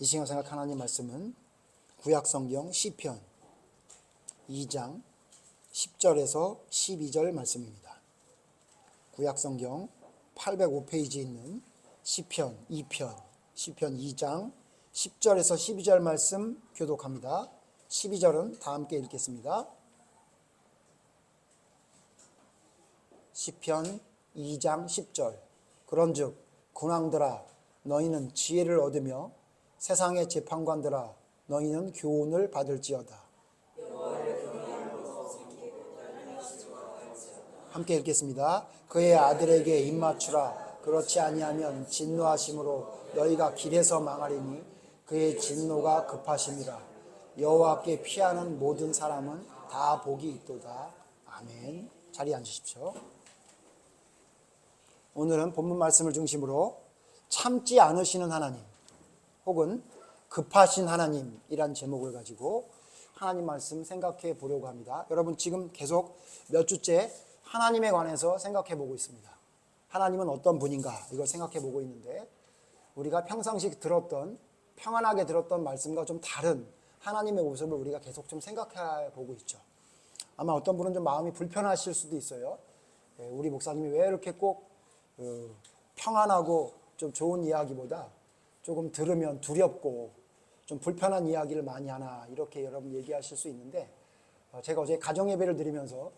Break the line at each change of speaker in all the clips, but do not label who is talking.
이 시간 생각 하나님 말씀은 구약성경 시편 2장 10절에서 12절 말씀입니다. 구약성경 805페이지에 있는 시편 2편, 시편 2장 10절에서 12절 말씀 교독합니다. 12절은 다 함께 읽겠습니다. 시편 2장 10절. 그런즉 군왕들아 너희는 지혜를 얻으며 세상의 재판관들아 너희는 교훈을 받을지어다. 함께 읽겠습니다. 그의 아들에게 입맞추라. 그렇지 아니하면 진노하심으로 너희가 길에서 망하리니 그의 진노가 급하심이라. 여호와께 피하는 모든 사람은 다 복이 있도다. 아멘. 자리에 앉으십시오. 오늘은 본문 말씀을 중심으로 참지 않으시는 하나님 혹은 급하신 하나님이란 제목을 가지고 하나님 말씀 생각해 보려고 합니다. 여러분 지금 계속 몇 주째 하나님에 관해서 생각해 보고 있습니다. 하나님은 어떤 분인가 이걸 생각해 보고 있는데 우리가 평상시 들었던 평안하게 들었던 말씀과 좀 다른 하나님의 모습을 우리가 계속 좀 생각해 보고 있죠. 아마 어떤 분은 좀 마음이 불편하실 수도 있어요. 우리 목사님이 왜 이렇게 꼭 평안하고 좀 좋은 이야기보다 조금 들으면 두렵고 좀 불편한 이야기를 많이 하나 이렇게 여러분 얘기하실 수 있는데 제가 어제 가정예배를 드리면서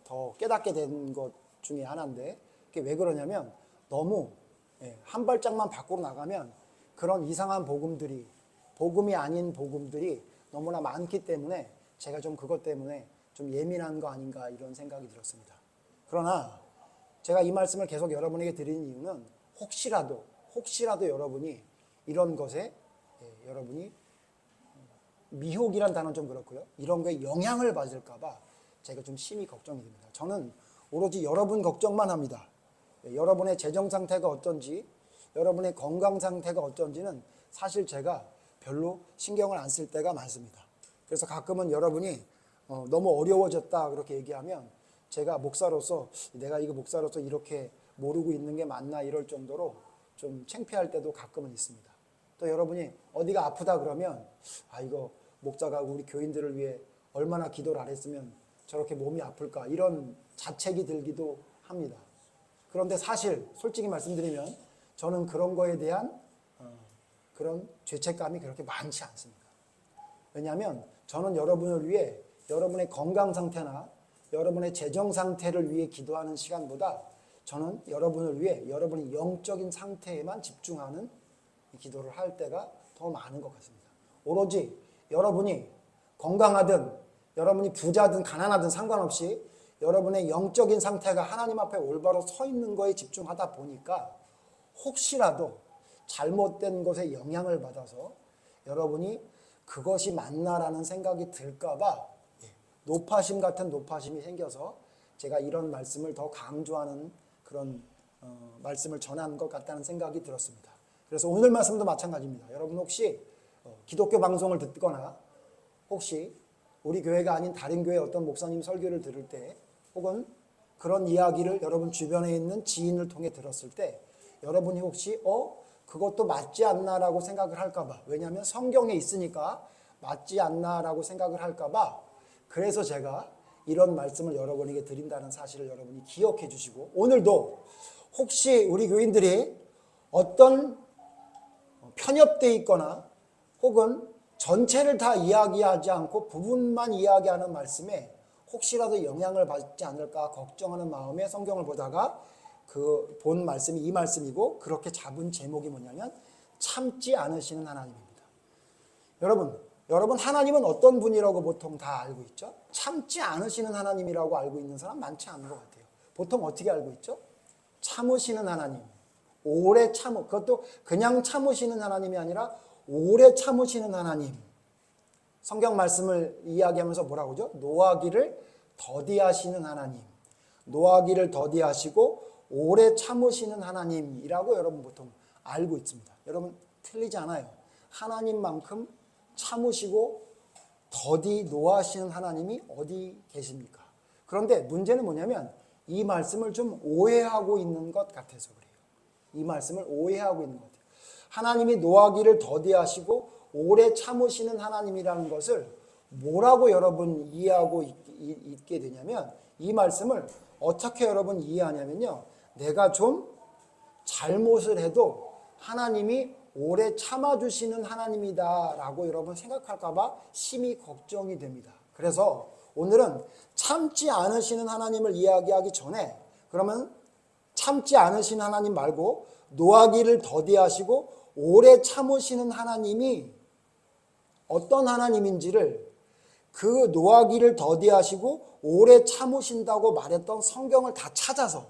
더 깨닫게 된 것 중에 하나인데 그게 왜 그러냐면 너무 한 발짝만 밖으로 나가면 그런 이상한 복음들이 복음이 아닌 복음들이 너무나 많기 때문에 제가 좀 그것 때문에 좀 예민한 거 아닌가 이런 생각이 들었습니다. 그러나 제가 이 말씀을 계속 여러분에게 드리는 이유는 혹시라도 여러분이 이런 것에 여러분이 미혹이란 단어는 좀 그렇고요. 이런 거에 영향을 받을까 봐 제가 좀 심히 걱정이 됩니다. 저는 오로지 여러분 걱정만 합니다. 여러분의 재정 상태가 어떤지, 여러분의 건강 상태가 어떤지는 사실 제가 별로 신경을 안 쓸 때가 많습니다. 그래서 가끔은 여러분이 너무 어려워졌다 그렇게 얘기하면 제가 목사로서 내가 이거 목사로서 이렇게 모르고 있는 게 맞나 이럴 정도로 좀 창피할 때도 가끔은 있습니다. 또 여러분이 어디가 아프다 그러면 이거 목사가 우리 교인들을 위해 얼마나 기도를 안 했으면 저렇게 몸이 아플까 이런 자책이 들기도 합니다. 그런데 사실 솔직히 말씀드리면 저는 그런 거에 대한 그런 죄책감이 그렇게 많지 않습니다. 왜냐하면 저는 여러분을 위해 여러분의 건강 상태나 여러분의 재정 상태를 위해 기도하는 시간보다 저는 여러분을 위해 여러분의 영적인 상태에만 집중하는 기도를 할 때가 더 많은 것 같습니다. 오로지 여러분이 건강하든 여러분이 부자든 가난하든 상관없이 여러분의 영적인 상태가 하나님 앞에 올바로 서 있는 거에 집중하다 보니까 혹시라도 잘못된 것에 영향을 받아서 여러분이 그것이 맞나라는 생각이 들까 봐 노파심 같은 노파심이 생겨서 제가 이런 말씀을 더 강조하는 그런 말씀을 전하는 것 같다는 생각이 들었습니다. 그래서 오늘 말씀도 마찬가지입니다. 여러분 혹시 기독교 방송을 듣거나 혹시 우리 교회가 아닌 다른 교회 어떤 목사님 설교를 들을 때 혹은 그런 이야기를 여러분 주변에 있는 지인을 통해 들었을 때 여러분이 혹시 그것도 맞지 않나라고 생각을 할까 봐 왜냐하면 성경에 있으니까 맞지 않나라고 생각을 할까 봐 그래서 제가 이런 말씀을 여러분에게 드린다는 사실을 여러분이 기억해 주시고 오늘도 혹시 우리 교인들이 어떤 편협되어 있거나 혹은 전체를 다 이야기하지 않고 부분만 이야기하는 말씀에 혹시라도 영향을 받지 않을까 걱정하는 마음에 성경을 보다가 그 본 말씀이 이 말씀이고 그렇게 잡은 제목이 뭐냐면 참지 않으시는 하나님입니다. 여러분 하나님은 어떤 분이라고 보통 다 알고 있죠? 참지 않으시는 하나님이라고 알고 있는 사람 많지 않은 것 같아요. 보통 어떻게 알고 있죠? 참으시는 하나님, 오래 그것도 그냥 참으시는 하나님이 아니라 오래 참으시는 하나님. 성경 말씀을 이야기하면서 뭐라고 하죠? 노하기를 더디하시는 하나님, 노하기를 더디하시고 오래 참으시는 하나님이라고 여러분 보통 알고 있습니다. 여러분 틀리지 않아요. 하나님만큼 참으시고 더디 노하시는 하나님이 어디 계십니까? 그런데 문제는 뭐냐면 이 말씀을 좀 오해하고 있는 것 같아서 그래요. 이 말씀을 오해하고 있는 것 같아요. 하나님이 노하기를 더디하시고 오래 참으시는 하나님이라는 것을 뭐라고 여러분 이해하고 있게 되냐면, 이 말씀을 어떻게 여러분 이해하냐면요, 내가 좀 잘못을 해도 하나님이 오래 참아주시는 하나님이다 라고 여러분 생각할까 봐 심히 걱정이 됩니다. 그래서 오늘은 참지 않으시는 하나님을 이야기하기 전에, 그러면 참지 않으시는 하나님 말고 노하기를 더디하시고 오래 참으시는 하나님이 어떤 하나님인지를, 그 노하기를 더디하시고 오래 참으신다고 말했던 성경을 다 찾아서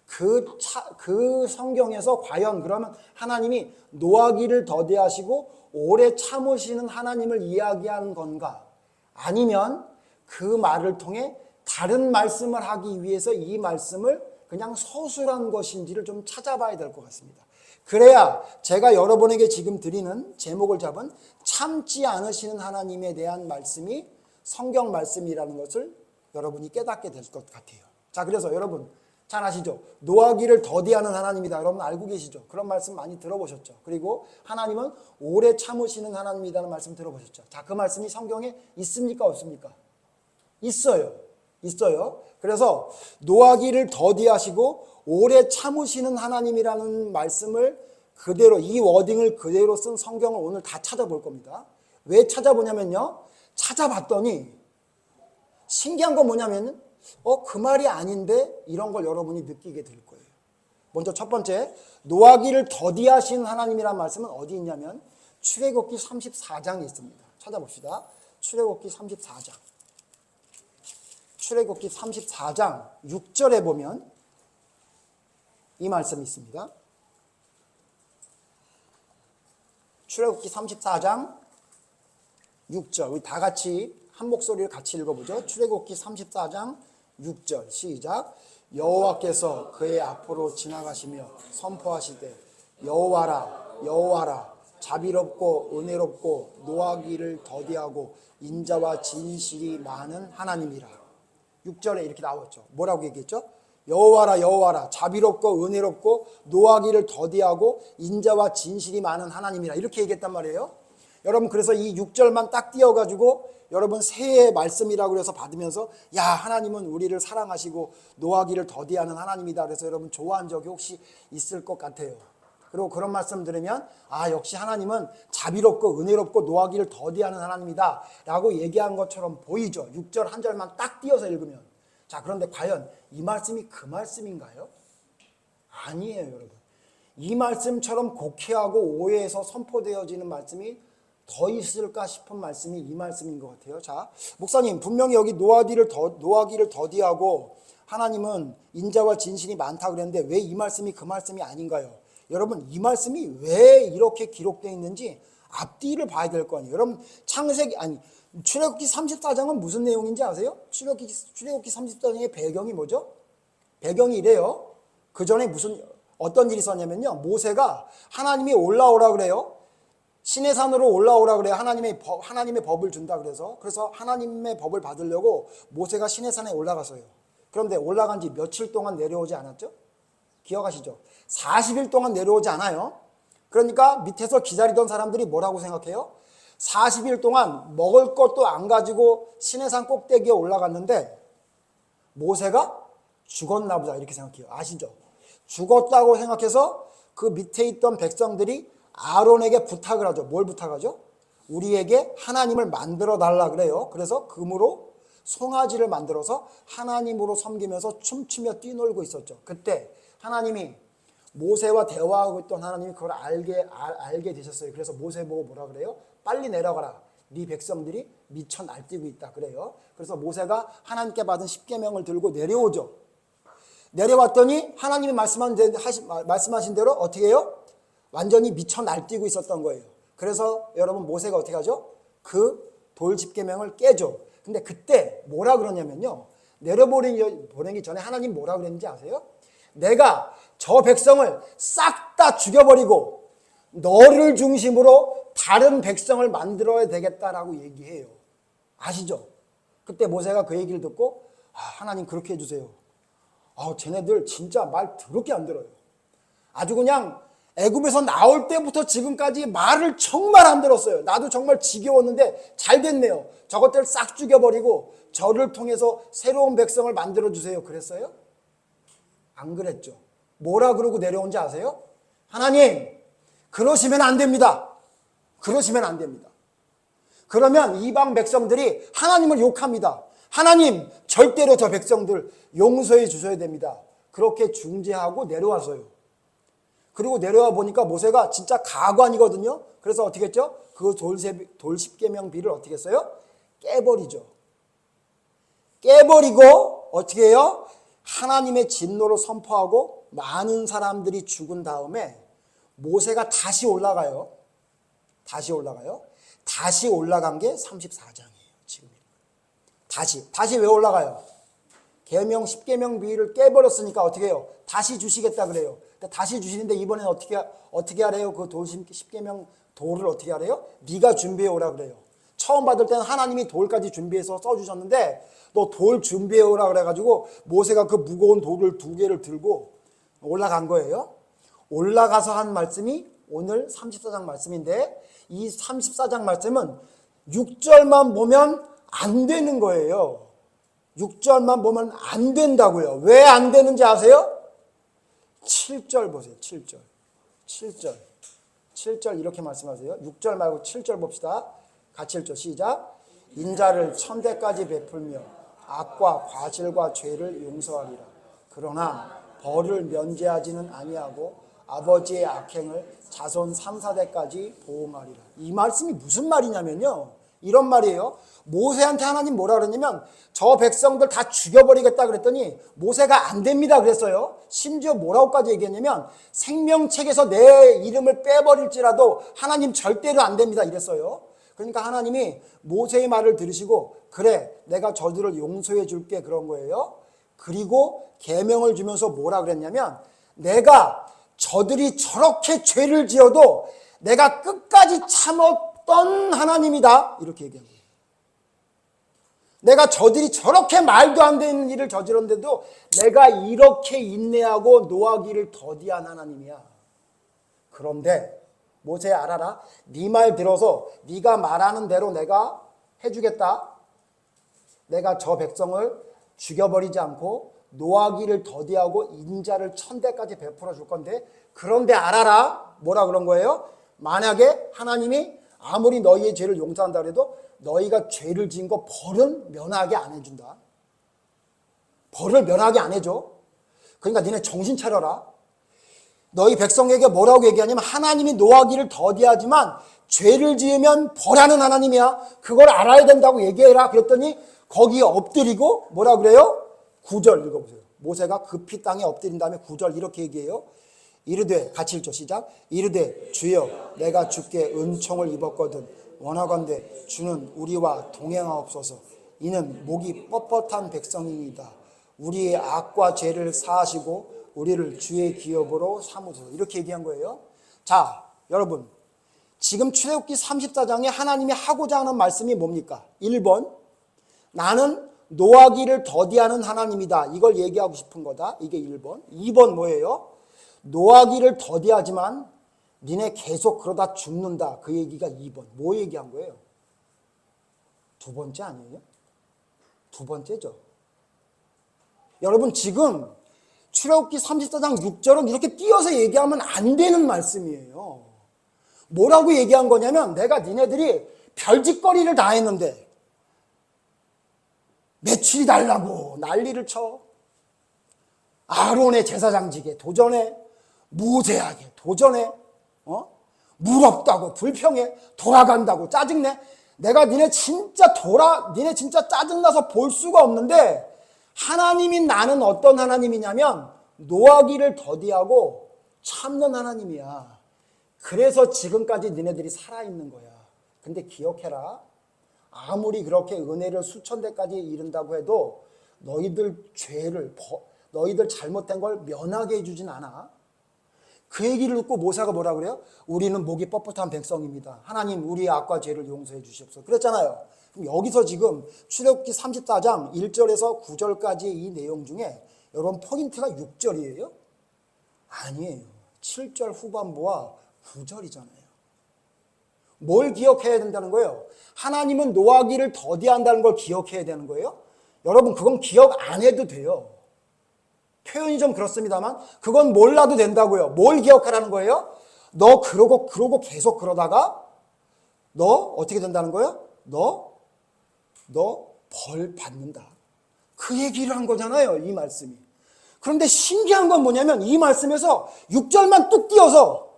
그 성경에서 과연 그러면 하나님이 노하기를 더디하시고 오래 참으시는 하나님을 이야기하는 건가, 아니면 그 말을 통해 다른 말씀을 하기 위해서 이 말씀을 그냥 서술한 것인지를 좀 찾아봐야 될 것 같습니다. 그래야 제가 여러분에게 지금 드리는 제목을 잡은 참지 않으시는 하나님에 대한 말씀이 성경 말씀이라는 것을 여러분이 깨닫게 될 것 같아요. 자, 그래서 여러분 잘 아시죠? 노하기를 더디하는 하나님이다. 여러분 알고 계시죠? 그런 말씀 많이 들어보셨죠? 그리고 하나님은 오래 참으시는 하나님이라는 말씀 들어보셨죠? 자, 그 말씀이 성경에 있습니까? 없습니까? 있어요. 있어요. 그래서 노하기를 더디하시고 오래 참으시는 하나님이라는 말씀을 그대로, 이 워딩을 그대로 쓴 성경을 오늘 다 찾아볼 겁니다. 왜 찾아보냐면요, 찾아봤더니 신기한 건 뭐냐면 그 말이 아닌데 이런 걸 여러분이 느끼게 될 거예요. 먼저 첫 번째, 노하기를 더디하신 하나님이라는 말씀은 어디 있냐면 출애굽기 34장에 있습니다. 찾아봅시다. 출애굽기 34장. 출애굽기 34장 6절에 보면 이 말씀이 있습니다. 출애굽기 34장 6절. 우리 다 같이 한 목소리를 같이 읽어보죠. 출애굽기 34장 6절 시작. 여호와께서 그의 앞으로 지나가시며 선포하시되 여호와라 여호와라 자비롭고 은혜롭고 노하기를 더디하고 인자와 진실이 많은 하나님이라. 6절에 이렇게 나왔죠. 뭐라고 얘기했죠? 여호와라 여호와라 자비롭고 은혜롭고 노하기를 더디하고 인자와 진실이 많은 하나님이라, 이렇게 얘기했단 말이에요. 여러분, 그래서 이 6절만 딱 띄워가지고 여러분 새해의 말씀이라고 해서 받으면서 야, 하나님은 우리를 사랑하시고 노하기를 더디하는 하나님이다 그래서 여러분 좋아한 적이 혹시 있을 것 같아요. 그리고 그런 말씀 들으면 역시 하나님은 자비롭고 은혜롭고 노하기를 더디하는 하나님이다 라고 얘기한 것처럼 보이죠. 6절 한 절만 딱 띄어서 읽으면. 자, 그런데 과연 이 말씀이 그 말씀인가요? 아니에요, 여러분. 이 말씀처럼 곡해하고 오해해서 선포되어지는 말씀이 더 있을까 싶은 말씀이 이 말씀인 것 같아요. 자, 목사님, 분명히 여기 노하기를 더디하고 하나님은 인자와 진실이 많다 그랬는데 왜 이 말씀이 그 말씀이 아닌가요? 여러분, 이 말씀이 왜 이렇게 기록되어 있는지 앞뒤를 봐야 될 거 아니에요. 여러분, 출애굽기 34장은 무슨 내용인지 아세요? 출애굽기 34장의 배경이 뭐죠? 배경이 이래요. 그 전에 어떤 일이 있었냐면요, 모세가 하나님이 올라오라 그래요. 신의 산으로 올라오라 그래요. 하나님의 법을 준다 그래서 하나님의 법을 받으려고 모세가 신의 산에 올라갔어요. 그런데 올라간 지 며칠 동안 내려오지 않았죠? 기억하시죠? 40일 동안 내려오지 않아요. 그러니까 밑에서 기다리던 사람들이 뭐라고 생각해요? 40일 동안 먹을 것도 안 가지고 신의 산 꼭대기에 올라갔는데 모세가 죽었나 보다 이렇게 생각해요. 아시죠? 죽었다고 생각해서 그 밑에 있던 백성들이 아론에게 부탁을 하죠. 뭘 부탁하죠? 우리에게 하나님을 만들어 달라 그래요. 그래서 금으로 송아지를 만들어서 하나님으로 섬기면서 춤추며 뛰놀고 있었죠. 그때 하나님이 모세와 대화하고 있던 하나님이 그걸 알게 되셨어요. 그래서 모세 보고 뭐라 그래요? 빨리 내려가라. 네 백성들이 미쳐 날뛰고 있다 그래요. 그래서 모세가 하나님께 받은 십계명을 들고 내려오죠. 내려왔더니 하나님이 말씀하신 대로 어떻게 해요? 완전히 미쳐 날뛰고 있었던 거예요. 그래서 여러분, 모세가 어떻게 하죠? 그 돌 십계명을 깨죠. 근데 그때 뭐라 그러냐면요, 내려보내기 전에 하나님 뭐라 그랬는지 아세요? 내가 저 백성을 싹 다 죽여버리고 너를 중심으로 다른 백성을 만들어야 되겠다라고 얘기해요. 아시죠? 그때 모세가 그 얘기를 듣고 하나님 그렇게 해주세요. 쟤네들 진짜 말 더럽게 안 들어요. 아주 그냥 애굽에서 나올 때부터 지금까지 말을 정말 안 들었어요. 나도 정말 지겨웠는데 잘 됐네요. 저것들 싹 죽여버리고 저를 통해서 새로운 백성을 만들어주세요. 그랬어요? 안 그랬죠. 뭐라 그러고 내려온지 아세요? 하나님, 그러시면 안 됩니다. 그러시면 안 됩니다. 그러면 이방 백성들이 하나님을 욕합니다. 하나님, 절대로 저 백성들 용서해 주셔야 됩니다. 그렇게 중재하고 내려와서요. 그리고 내려와 보니까 모세가 진짜 가관이거든요. 그래서 어떻게 했죠? 그 돌 십계명 비를 어떻게 했어요? 깨버리죠. 깨버리고 어떻게 해요? 하나님의 진노를 선포하고 많은 사람들이 죽은 다음에 모세가 다시 올라가요. 다시 올라간 게 34장이에요. 지금. 다시 왜 올라가요? 계명 10계명 비를 깨버렸으니까 어떻게 해요? 다시 주시겠다 그래요. 다시 주시는데 이번엔 어떻게 하래요? 그 돌 10계명 돌을 어떻게 하래요? 네가 준비해 오라 그래요. 처음 받을 때는 하나님이 돌까지 준비해서 써주셨는데 너 돌 준비해 오라 그래가지고 모세가 그 무거운 돌을 2개를 들고 올라간 거예요. 올라가서 한 말씀이 오늘 34장 말씀인데 이 34장 말씀은 6절만 보면 안 되는 거예요. 6절만 보면 안 된다고요. 왜 안 되는지 아세요? 7절 보세요. 7절 이렇게 말씀하세요. 6절 말고 7절 봅시다. 같이 읽죠. 시작. 인자를 천대까지 베풀며 악과 과실과 죄를 용서하리라. 그러나 벌을 면제하지는 아니하고 아버지의 악행을 자손 3, 4대까지 보응하리라. 이 말씀이 무슨 말이냐면요. 이런 말이에요. 모세한테 하나님 뭐라 그랬냐면 저 백성들 다 죽여버리겠다 그랬더니 모세가 안 됩니다 그랬어요. 심지어 뭐라고까지 얘기했냐면 생명책에서 내 이름을 빼버릴지라도 하나님 절대로 안 됩니다 이랬어요. 그러니까 하나님이 모세의 말을 들으시고 그래 내가 저들을 용서해 줄게 그런 거예요. 그리고 계명을 주면서 뭐라 그랬냐면 내가 저들이 저렇게 죄를 지어도 내가 끝까지 참았던 하나님이다 이렇게 얘기한 거예요. 내가 저들이 저렇게 말도 안 되는 일을 저질렀는데도 내가 이렇게 인내하고 노하기를 더디한 하나님이야. 그런데 모세 알아라. 네 말 들어서 네가 말하는 대로 내가 해주겠다. 내가 저 백성을 죽여버리지 않고 노하기를 더디하고 인자를 1000대까지 베풀어 줄 건데 그런데 알아라. 뭐라 그런 거예요? 만약에 하나님이 아무리 너희의 죄를 용서한다 해도 너희가 죄를 지은 거 벌은 면하게 안 해준다. 벌을 면하게 안 해줘. 그러니까 니네 정신 차려라. 너희 백성에게 뭐라고 얘기하냐면 하나님이 노하기를 더디하지만 죄를 지으면 벌하는 하나님이야. 그걸 알아야 된다고 얘기해라. 그랬더니 거기에 엎드리고 뭐라 그래요? 9절 읽어보세요. 모세가 급히 땅에 엎드린 다음에 9절 이렇게 얘기해요. 이르되 같이 읽죠. 시작. 이르되 주여 내가 주께 은총을 입었거든 원하건대 주는 우리와 동행하옵소서. 이는 목이 뻣뻣한 백성이니이다. 우리의 악과 죄를 사하시고 우리를 주의 기업으로 삼으소서. 이렇게 얘기한 거예요. 자 여러분 지금 출애굽기 34장에 하나님이 하고자 하는 말씀이 뭡니까? 1번 나는 노하기를 더디하는 하나님이다. 이걸 얘기하고 싶은 거다. 이게 1번. 2번 뭐예요? 노하기를 더디하지만 니네 계속 그러다 죽는다. 그 얘기가 2번. 뭐 얘기한 거예요? 두 번째 아니에요? 두 번째죠. 여러분 지금 출애굽기 34장 6절은 이렇게 띄어서 얘기하면 안 되는 말씀이에요. 뭐라고 얘기한 거냐면 내가 니네들이 별짓거리를 다 했는데 매출이 달라고 난리를 쳐. 아론의 제사장직에 도전해. 무죄하게 도전해. 물 없다고 불평해. 돌아간다고 짜증내. 내가 니네 진짜 짜증나서 볼 수가 없는데 하나님인 나는 어떤 하나님이냐면 노하기를 더디하고 참는 하나님이야. 그래서 지금까지 니네들이 살아있는 거야. 근데 기억해라. 아무리 그렇게 은혜를 수천 대까지 이룬다고 해도 너희들 죄를 너희들 잘못된 걸 면하게 해주진 않아. 그 얘기를 듣고 모세가 뭐라 그래요? 우리는 목이 뻣뻣한 백성입니다. 하나님 우리의 악과 죄를 용서해 주시옵소서. 그랬잖아요. 그럼 여기서 지금 출애굽기 34장 1절에서 9절까지의 이 내용 중에 여러분 포인트가 6절이에요? 아니에요. 7절 후반부와 9절이잖아요. 뭘 기억해야 된다는 거예요? 하나님은 노하기를 더디한다는 걸 기억해야 되는 거예요. 여러분 그건 기억 안 해도 돼요. 표현이 좀 그렇습니다만 그건 몰라도 된다고요. 뭘 기억하라는 거예요? 너 그러고 계속 그러다가 너 어떻게 된다는 거예요? 너 벌 받는다. 그 얘기를 한 거잖아요. 이 말씀이. 그런데 신기한 건 뭐냐면 이 말씀에서 6절만 뚝 띄어서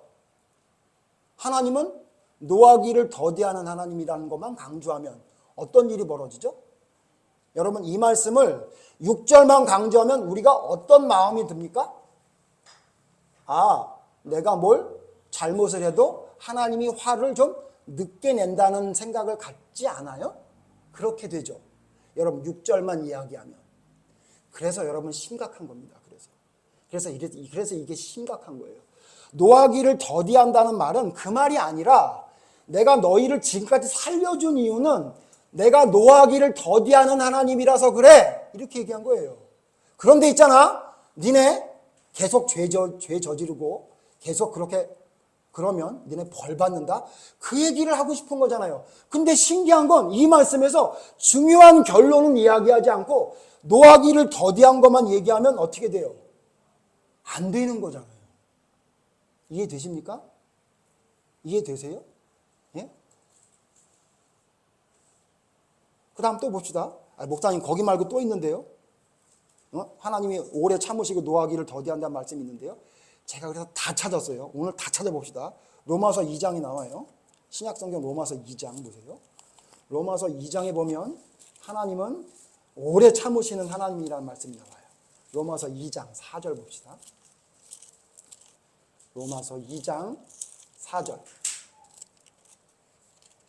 하나님은 노하기를 더디하는 하나님이라는 것만 강조하면 어떤 일이 벌어지죠? 여러분 이 말씀을 6절만 강조하면 우리가 어떤 마음이 듭니까? 아, 내가 뭘 잘못을 해도 하나님이 화를 좀 늦게 낸다는 생각을 갖지 않아요? 그렇게 되죠. 여러분 6절만 이야기하면. 그래서 여러분 심각한 겁니다. 그래서 이게 심각한 거예요. 노하기를 더디한다는 말은 그 말이 아니라 내가 너희를 지금까지 살려준 이유는 내가 노하기를 더디하는 하나님이라서 그래. 이렇게 얘기한 거예요. 그런데 있잖아. 니네 계속 죄 저지르고 계속 그렇게 그러면 니네 벌 받는다. 그 얘기를 하고 싶은 거잖아요. 근데 신기한 건 이 말씀에서 중요한 결론은 이야기하지 않고 노하기를 더디한 것만 얘기하면 어떻게 돼요? 안 되는 거잖아요. 이해되십니까? 이해되세요? 예? 그 다음 또 봅시다. 목사님 거기 말고 또 있는데요. 하나님이 오래 참으시고 노하기를 더디한다는 말씀이 있는데요. 제가 그래서 다 찾았어요. 오늘 다 찾아봅시다. 로마서 2장이 나와요. 신약성경 로마서 2장 보세요. 로마서 2장에 보면 하나님은 오래 참으시는 하나님이라는 말씀이 나와요. 로마서 2장 4절 봅시다. 로마서 2장 4절.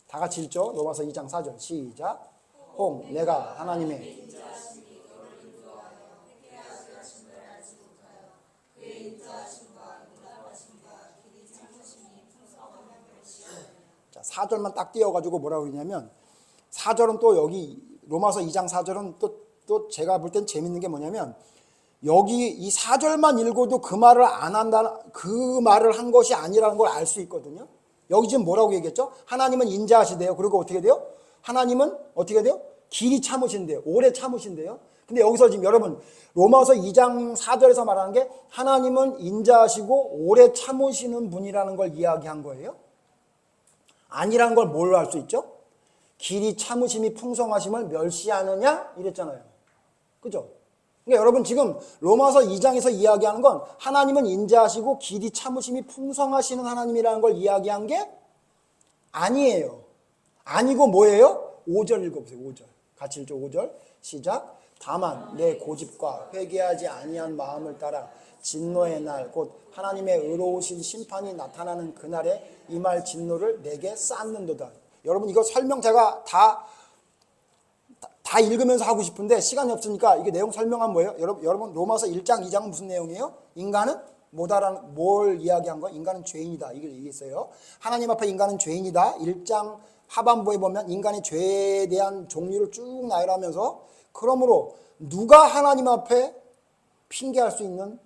다 같이 읽죠. 로마서 2장 4절 시작. 홍 내가 하나님의 자 4절만 딱 띄워가지고 뭐라고 그러냐면 4절은 또 여기 로마서 2장 4절은 또 제가 볼 땐 재밌는 게 뭐냐면 여기 이 4절만 읽어도 그 말을 안 한다, 그 말을 한 것이 아니라는 걸 알 수 있거든요. 여기 지금 뭐라고 얘기했죠? 하나님은 인자하시대요. 그리고 어떻게 돼요? 하나님은 어떻게 돼요? 길이 참으신대요. 오래 참으신대요. 근데 여기서 지금 여러분 로마서 2장 4절에서 말하는 게 하나님은 인자하시고 오래 참으시는 분이라는 걸 이야기한 거예요? 아니라는 걸 뭘로 알 수 있죠? 길이 참으심이 풍성하심을 멸시하느냐? 이랬잖아요. 그죠? 그러니까 여러분 지금 로마서 2장에서 이야기하는 건 하나님은 인자하시고 길이 참으심이 풍성하시는 하나님이라는 걸 이야기한 게 아니에요. 아니고 뭐예요? 5절 읽어보세요. 5절. 같이 읽죠. 5절. 시작. 다만 내 고집과 회개하지 아니한 마음을 따라 진노의 날 곧 하나님의 의로우신 심판이 나타나는 그날에 임할 진노를 내게 쌓는도다. 여러분 이거 설명 제가 다 읽으면서 하고 싶은데 시간이 없으니까 이게 내용 설명하면 뭐예요? 여러분 로마서 1장 2장은 무슨 내용이에요? 인간은 뭘 이야기한 거예요? 인간은 죄인이다. 이걸 얘기했어요. 하나님 앞에 인간은 죄인이다. 1장 하반부에 보면 인간의 죄에 대한 종류를 쭉 나열하면서 그러므로 누가 하나님 앞에 핑계할 수 있는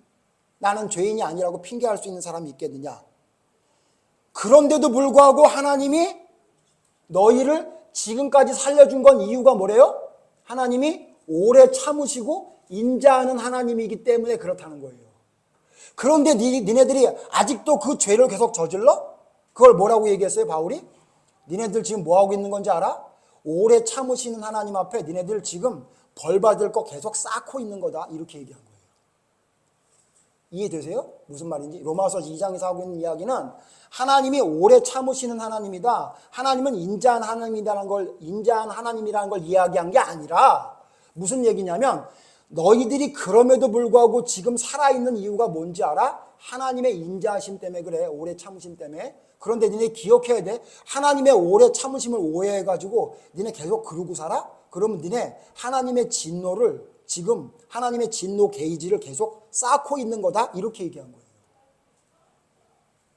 나는 죄인이 아니라고 핑계할 수 있는 사람이 있겠느냐. 그런데도 불구하고 하나님이 너희를 지금까지 살려준 건 이유가 뭐래요? 하나님이 오래 참으시고 인자하는 하나님이기 때문에 그렇다는 거예요. 그런데 니네들이 아직도 그 죄를 계속 저질러? 그걸 뭐라고 얘기했어요, 바울이? 니네들 지금 뭐하고 있는 건지 알아? 오래 참으시는 하나님 앞에 니네들 지금 벌 받을 거 계속 쌓고 있는 거다. 이렇게 얘기한 거예요. 이해되세요? 무슨 말인지? 로마서 2장에서 하고 있는 이야기는 하나님이 오래 참으시는 하나님이다. 하나님은 인자한 하나님이라는 걸 이야기한 게 아니라 무슨 얘기냐면 너희들이 그럼에도 불구하고 지금 살아있는 이유가 뭔지 알아? 하나님의 인자하심 때문에 그래. 오래 참으심 때문에. 그런데 니네 기억해야 돼. 하나님의 오래 참으심을 오해해가지고 니네 계속 그러고 살아? 그러면 니네 하나님의 진노를 지금 하나님의 진노 게이지를 계속 쌓고 있는 거다. 이렇게 얘기한 거예요.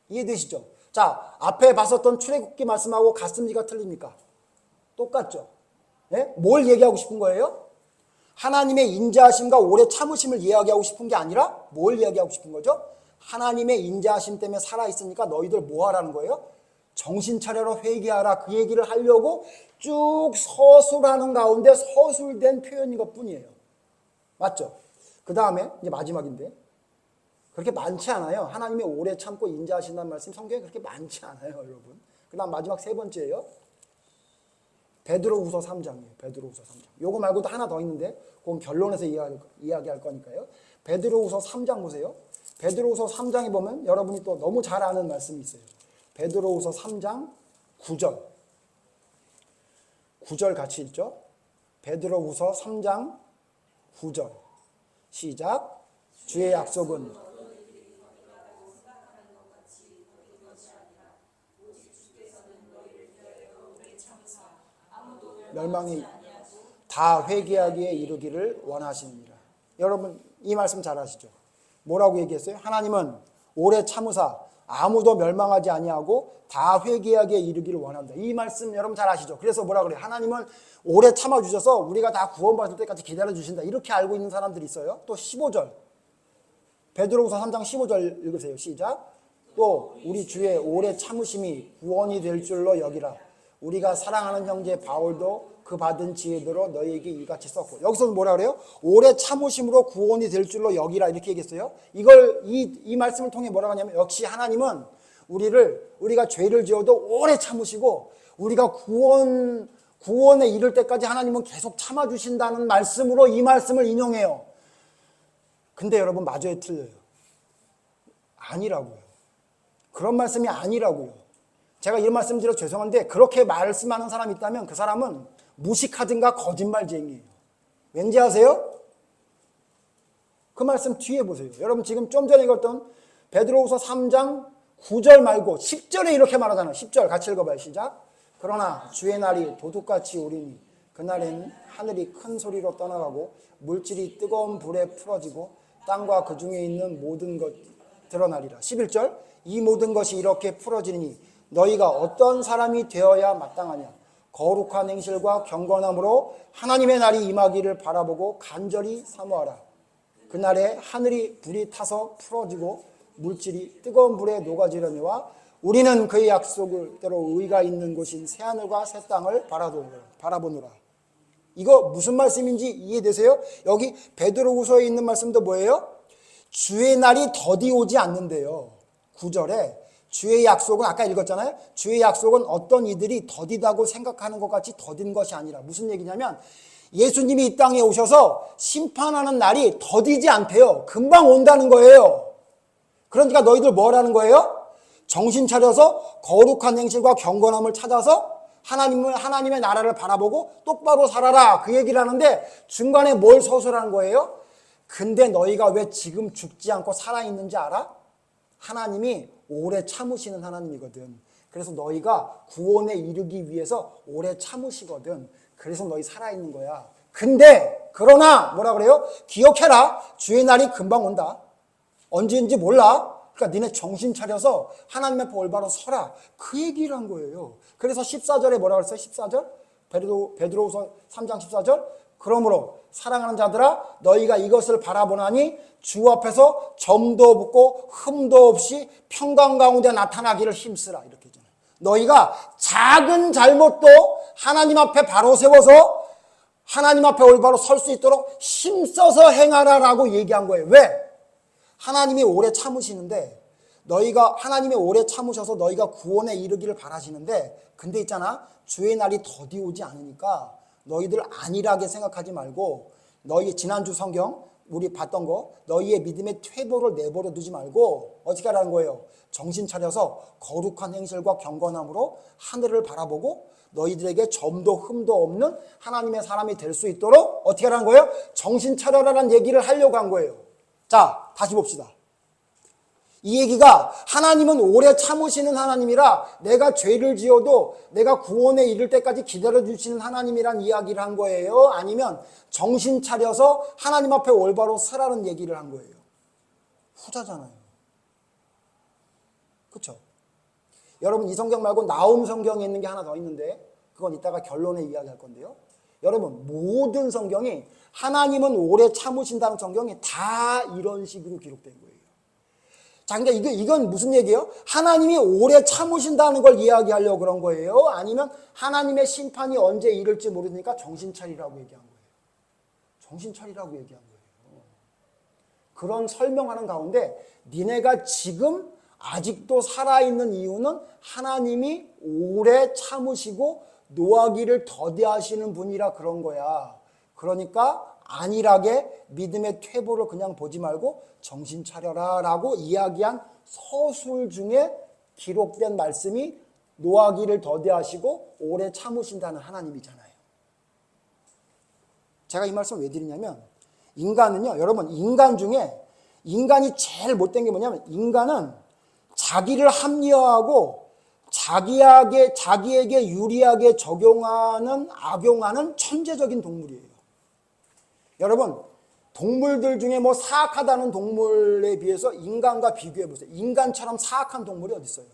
이해되시죠? 자, 앞에 봤었던 출애굽기 말씀하고 같습니까? 틀립니까? 똑같죠? 네? 뭘 얘기하고 싶은 거예요? 하나님의 인자하심과 오래 참으심을 이야기하고 싶은 게 아니라 뭘 이야기하고 싶은 거죠? 하나님의 인자하심 때문에 살아있으니까 너희들 뭐 하라는 거예요? 정신 차려라, 회개하라. 그 얘기를 하려고 쭉 서술하는 가운데 서술된 표현인 것 뿐이에요. 맞죠? 그 다음에 이제 마지막인데, 그렇게 많지 않아요. 하나님이 오래 참고 인자하신다는 말씀 성경에 그렇게 많지 않아요, 여러분. 그 다음 마지막 세 번째예요. 베드로후서 3장이에요. 베드로후서 3장. 요거 말고도 하나 더 있는데 그건 결론에서 이야기할 거니까요. 베드로후서 3장 보세요. 베드로후서 3장에 보면 여러분이 또 너무 잘 아는 말씀이 있어요. 베드로후서 3장 9절. 9절 같이 읽죠. 베드로후서 3장 9절. 시작. 주의 약속은 멸망이 다 회개하기에 이르기를 원하시느니라. 여러분 이 말씀 잘 아시죠? 뭐라고 얘기했어요? 하나님은 오래 참으사 아무도 멸망하지 아니하고 다 회개하기에 이르기를 원한다. 이 말씀 여러분 잘 아시죠? 그래서 뭐라 그래요? 하나님은 오래 참아주셔서 우리가 다 구원받을 때까지 기다려주신다. 이렇게 알고 있는 사람들이 있어요. 또 15절. 베드로후서 3장 15절 읽으세요. 시작. 또 우리 주의 오래 참으심이 구원이 될 줄로 여기라. 우리가 사랑하는 형제 바울도 그 받은 지혜대로 너희에게 이같이 썼고. 여기서는 뭐라 그래요? 오래 참으심으로 구원이 될 줄로 여기라 이렇게 얘기했어요. 이걸 이 말씀을 통해 뭐라고 하냐면 역시 하나님은 우리가 죄를 지어도 오래 참으시고 우리가 구원에 이를 때까지 하나님은 계속 참아주신다는 말씀으로 이 말씀을 인용해요. 근데 여러분 마저에 틀려요. 아니라고요. 그런 말씀이 아니라고요. 제가 이런 말씀 드려 죄송한데 그렇게 말씀하는 사람이 있다면 그 사람은 무식하든가 거짓말쟁이에요. 왠지 아세요? 그 말씀 뒤에 보세요. 여러분 지금 좀 전에 읽었던 베드로후서 3장 9절 말고 10절에 이렇게 말하잖아요. 10절 같이 읽어봐요. 시작. 그러나 주의 날이 도둑같이 오리니 그날엔 하늘이 큰 소리로 떠나가고 물질이 뜨거운 불에 풀어지고 땅과 그 중에 있는 모든 것 드러나리라. 11절. 이 모든 것이 이렇게 풀어지니 너희가 어떤 사람이 되어야 마땅하냐. 거룩한 행실과 경건함으로 하나님의 날이 임하기를 바라보고 간절히 사모하라. 그날에 하늘이 불이 타서 풀어지고 물질이 뜨거운 불에 녹아지려니와 우리는 그의 약속대로 의가 있는 곳인 새하늘과 새 땅을 바라보노라. 이거 무슨 말씀인지 이해되세요? 여기 베드로후서에 있는 말씀도 뭐예요? 주의 날이 더디 오지 않는데요. 9절에 주의 약속은 아까 읽었잖아요. 주의 약속은 어떤 이들이 더디다고 생각하는 것 같이 더딘 것이 아니라 무슨 얘기냐면 예수님이 이 땅에 오셔서 심판하는 날이 더디지 않대요. 금방 온다는 거예요. 그러니까 너희들 뭐라는 거예요? 정신 차려서 거룩한 행실과 경건함을 찾아서 하나님의 나라를 바라보고 똑바로 살아라. 그 얘기를 하는데 중간에 뭘 서술하는 거예요? 근데 너희가 왜 지금 죽지 않고 살아있는지 알아? 하나님이 오래 참으시는 하나님이거든. 그래서 너희가 구원에 이르기 위해서 오래 참으시거든. 그래서 너희 살아있는 거야. 근데 그러나 뭐라 그래요? 기억해라. 주의 날이 금방 온다. 언제인지 몰라. 그러니까 니네 정신 차려서 하나님 앞에 올바로 서라. 그 얘기를 한 거예요. 그래서 14절에 뭐라 그랬어요? 14절? 베드로후서 3장 14절? 그러므로 사랑하는 자들아 너희가 이것을 바라보나니 주 앞에서 점도 없고 흠도 없이 평강 가운데 나타나기를 힘쓰라. 이렇게 했잖아요. 너희가 작은 잘못도 하나님 앞에 바로 세워서 하나님 앞에 올바로 설 수 있도록 힘써서 행하라라고 얘기한 거예요. 왜? 하나님이 오래 참으시는데 하나님이 오래 참으셔서 너희가 구원에 이르기를 바라시는데 근데 있잖아. 주의 날이 더디 오지 않으니까 너희들 안일하게 생각하지 말고 너희 지난주 성경 우리 봤던 거 너희의 믿음의 퇴보를 내버려 두지 말고 어떻게 하라는 거예요? 정신 차려서 거룩한 행실과 경건함으로 하늘을 바라보고 너희들에게 점도 흠도 없는 하나님의 사람이 될 수 있도록 어떻게 하라는 거예요? 정신 차려라는 얘기를 하려고 한 거예요. 자, 다시 봅시다. 이 얘기가 하나님은 오래 참으시는 하나님이라 내가 죄를 지어도 내가 구원에 이를 때까지 기다려주시는 하나님이란 이야기를 한 거예요? 아니면 정신 차려서 하나님 앞에 올바로 서라는 얘기를 한 거예요? 후자잖아요. 그렇죠? 여러분 이 성경 말고 나홈 성경에 있는 게 하나 더 있는데 그건 이따가 결론에 이야기할 건데요. 여러분 모든 성경이 하나님은 오래 참으신다는 성경이 다 이런 식으로 기록된 거예요. 자, 그러니까 이건 무슨 얘기예요? 하나님이 오래 참으신다는 걸 이야기하려고 그런 거예요? 아니면 하나님의 심판이 언제 이를지 모르니까 정신 차리라고 얘기한 거예요? 정신 차리라고 얘기한 거예요. 그런 설명하는 가운데 니네가 지금 아직도 살아있는 이유는 하나님이 오래 참으시고 노하기를 더디하시는 분이라 그런 거야. 그러니까 안일하게 믿음의 퇴보를 그냥 보지 말고 정신 차려라 라고 이야기한 서술 중에 기록된 말씀이 노하기를 더디하시고 오래 참으신다는 하나님이잖아요. 제가 이 말씀을 왜 드리냐면 인간은요, 여러분 인간 중에 인간이 제일 못된 게 뭐냐면 인간은 자기를 합리화하고 자기에게 유리하게 악용하는 천재적인 동물이에요. 여러분 동물들 중에 뭐 사악하다는 동물에 비해서 인간과 비교해 보세요. 인간처럼 사악한 동물이 어디 있어요?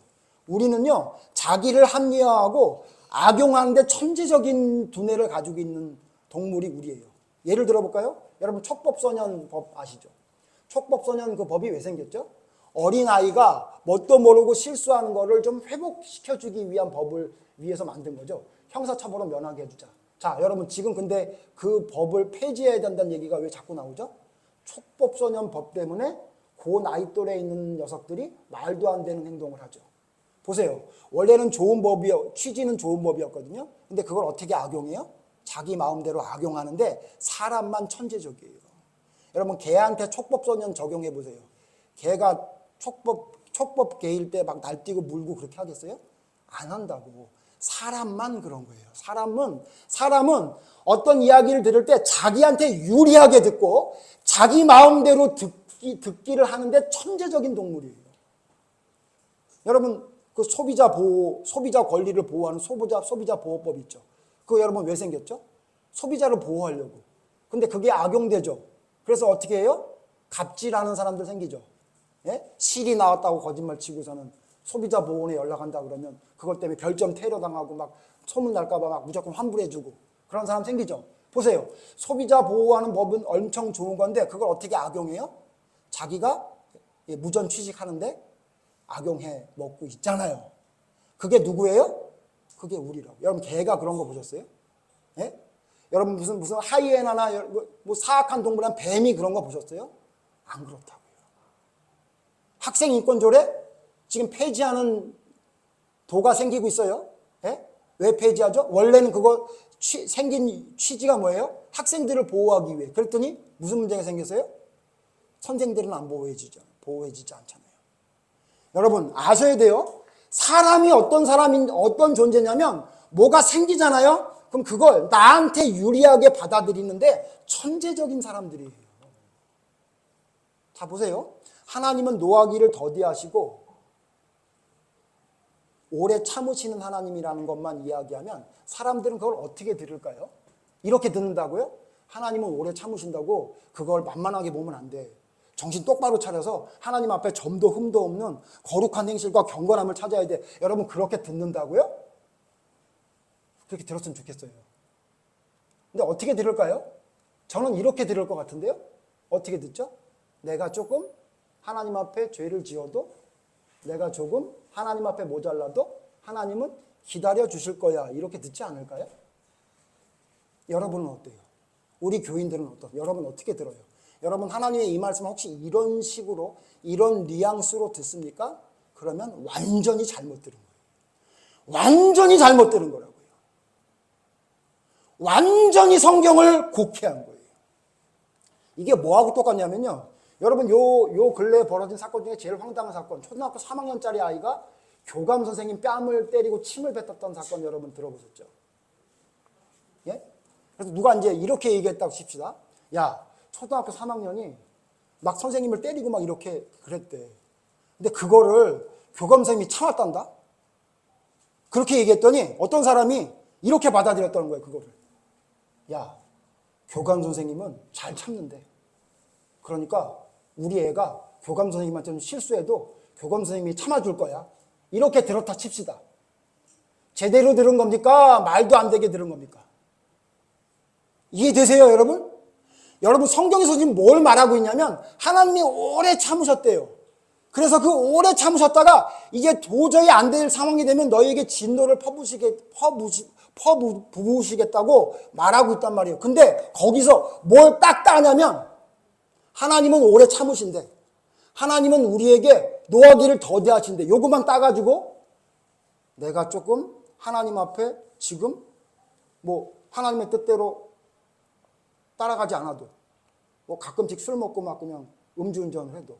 우리는요 자기를 합리화하고 악용하는데 천재적인 두뇌를 가지고 있는 동물이 우리예요. 예를 들어볼까요? 여러분 촉법소년 법 아시죠? 촉법소년 그 법이 왜 생겼죠? 어린아이가 뭣도 모르고 실수하는 거를 좀 회복시켜주기 위한 법을 위해서 만든 거죠. 형사처벌로 면하게 해주자. 자, 여러분 지금 근데 그 법을 폐지해야 된다는 얘기가 왜 자꾸 나오죠? 촉법소년 법 때문에 그 나이 또래에 있는 녀석들이 말도 안 되는 행동을 하죠. 보세요. 원래는 좋은 법이요. 취지는 좋은 법이었거든요. 근데 그걸 어떻게 악용해요? 자기 마음대로 악용하는데 사람만 천재적이에요. 여러분 개한테 촉법소년 적용해 보세요. 개가 촉법 개일 때 막 날뛰고 물고 그렇게 하겠어요? 안 한다고. 사람만 그런 거예요. 사람은 어떤 이야기를 들을 때 자기한테 유리하게 듣고 자기 마음대로 듣기를 하는데 천재적인 동물이에요. 여러분 그 소비자 권리를 보호하는 소비자 보호법 있죠. 그거 여러분 왜 생겼죠? 소비자를 보호하려고. 근데 그게 악용되죠. 그래서 어떻게 해요? 갑질하는 사람들 생기죠. 예? 실이 나왔다고 거짓말 치고서는 소비자 보호원에 연락한다 그러면 그것 때문에 별점 테러당하고 막 소문 날까봐 막 무조건 환불해주고 그런 사람 생기죠. 보세요. 소비자 보호하는 법은 엄청 좋은 건데 그걸 어떻게 악용해요? 자기가 무전 취직하는데 악용해 먹고 있잖아요. 그게 누구예요? 그게 우리라고. 여러분 개가 그런 거 보셨어요? 예? 여러분 무슨 하이에나나 뭐 사악한 동물한 뱀이 그런 거 보셨어요? 안 그렇다고요. 학생 인권조례 지금 폐지하는 도가 생기고 있어요. 예? 왜 폐지하죠? 원래는 그거 생긴 취지가 뭐예요? 학생들을 보호하기 위해. 그랬더니 무슨 문제가 생겼어요? 선생들은 안 보호해지지 않잖아요. 여러분 아셔야 돼요. 사람이 어떤 존재냐면 뭐가 생기잖아요. 그럼 그걸 나한테 유리하게 받아들이는데 천재적인 사람들이에요. 자 보세요. 하나님은 노하기를 더디하시고 오래 참으시는 하나님이라는 것만 이야기하면 사람들은 그걸 어떻게 들을까요? 이렇게 듣는다고요? 하나님은 오래 참으신다고 그걸 만만하게 보면 안 돼. 정신 똑바로 차려서 하나님 앞에 점도 흠도 없는 거룩한 행실과 경건함을 찾아야 돼. 여러분 그렇게 듣는다고요? 그렇게 들었으면 좋겠어요. 근데 어떻게 들을까요? 저는 이렇게 들을 것 같은데요? 어떻게 듣죠? 내가 조금 하나님 앞에 죄를 지어도 내가 조금 하나님 앞에 모자라도 하나님은 기다려 주실 거야. 이렇게 듣지 않을까요? 여러분은 어때요? 우리 교인들은 어떠세요? 여러분 어떻게 들어요? 여러분 하나님의 이 말씀 혹시 이런 식으로 이런 뉘앙스로 듣습니까? 그러면 완전히 잘못 들은 거예요. 완전히 잘못 들은 거라고요. 완전히 성경을 곡해한 거예요. 이게 뭐하고 똑같냐면요. 여러분 요 근래에 벌어진 사건 중에 제일 황당한 사건, 초등학교 3학년짜리 아이가 교감 선생님 뺨을 때리고 침을 뱉었던 사건 여러분 들어보셨죠? 예? 그래서 누가 이제 이렇게 얘기했다고 칩시다. 야, 초등학교 3학년이 막 선생님을 때리고 막 이렇게 그랬대. 근데 그거를 교감 선생님이 참았단다? 그렇게 얘기했더니 어떤 사람이 이렇게 받아들였다는 거예요, 그거를. 야, 교감 선생님은 잘 참는데. 그러니까 우리 애가 교감 선생님한테 실수해도 교감 선생님이 참아줄 거야. 이렇게 들었다 칩시다. 제대로 들은 겁니까? 말도 안 되게 들은 겁니까? 이해되세요, 여러분? 여러분 성경에서 지금 뭘 말하고 있냐면 하나님이 오래 참으셨대요. 그래서 그 오래 참으셨다가 이제 도저히 안 될 상황이 되면 너희에게 진노를 퍼부으시겠다고 말하고 있단 말이에요. 근데 거기서 뭘 딱 따냐면 하나님은 오래 참으신데 하나님은 우리에게 노하기를 더디하신데 요것만 따가지고 내가 조금 하나님 앞에 지금 뭐 하나님의 뜻대로 따라가지 않아도 뭐 가끔씩 술 먹고 막 그냥 음주운전을 해도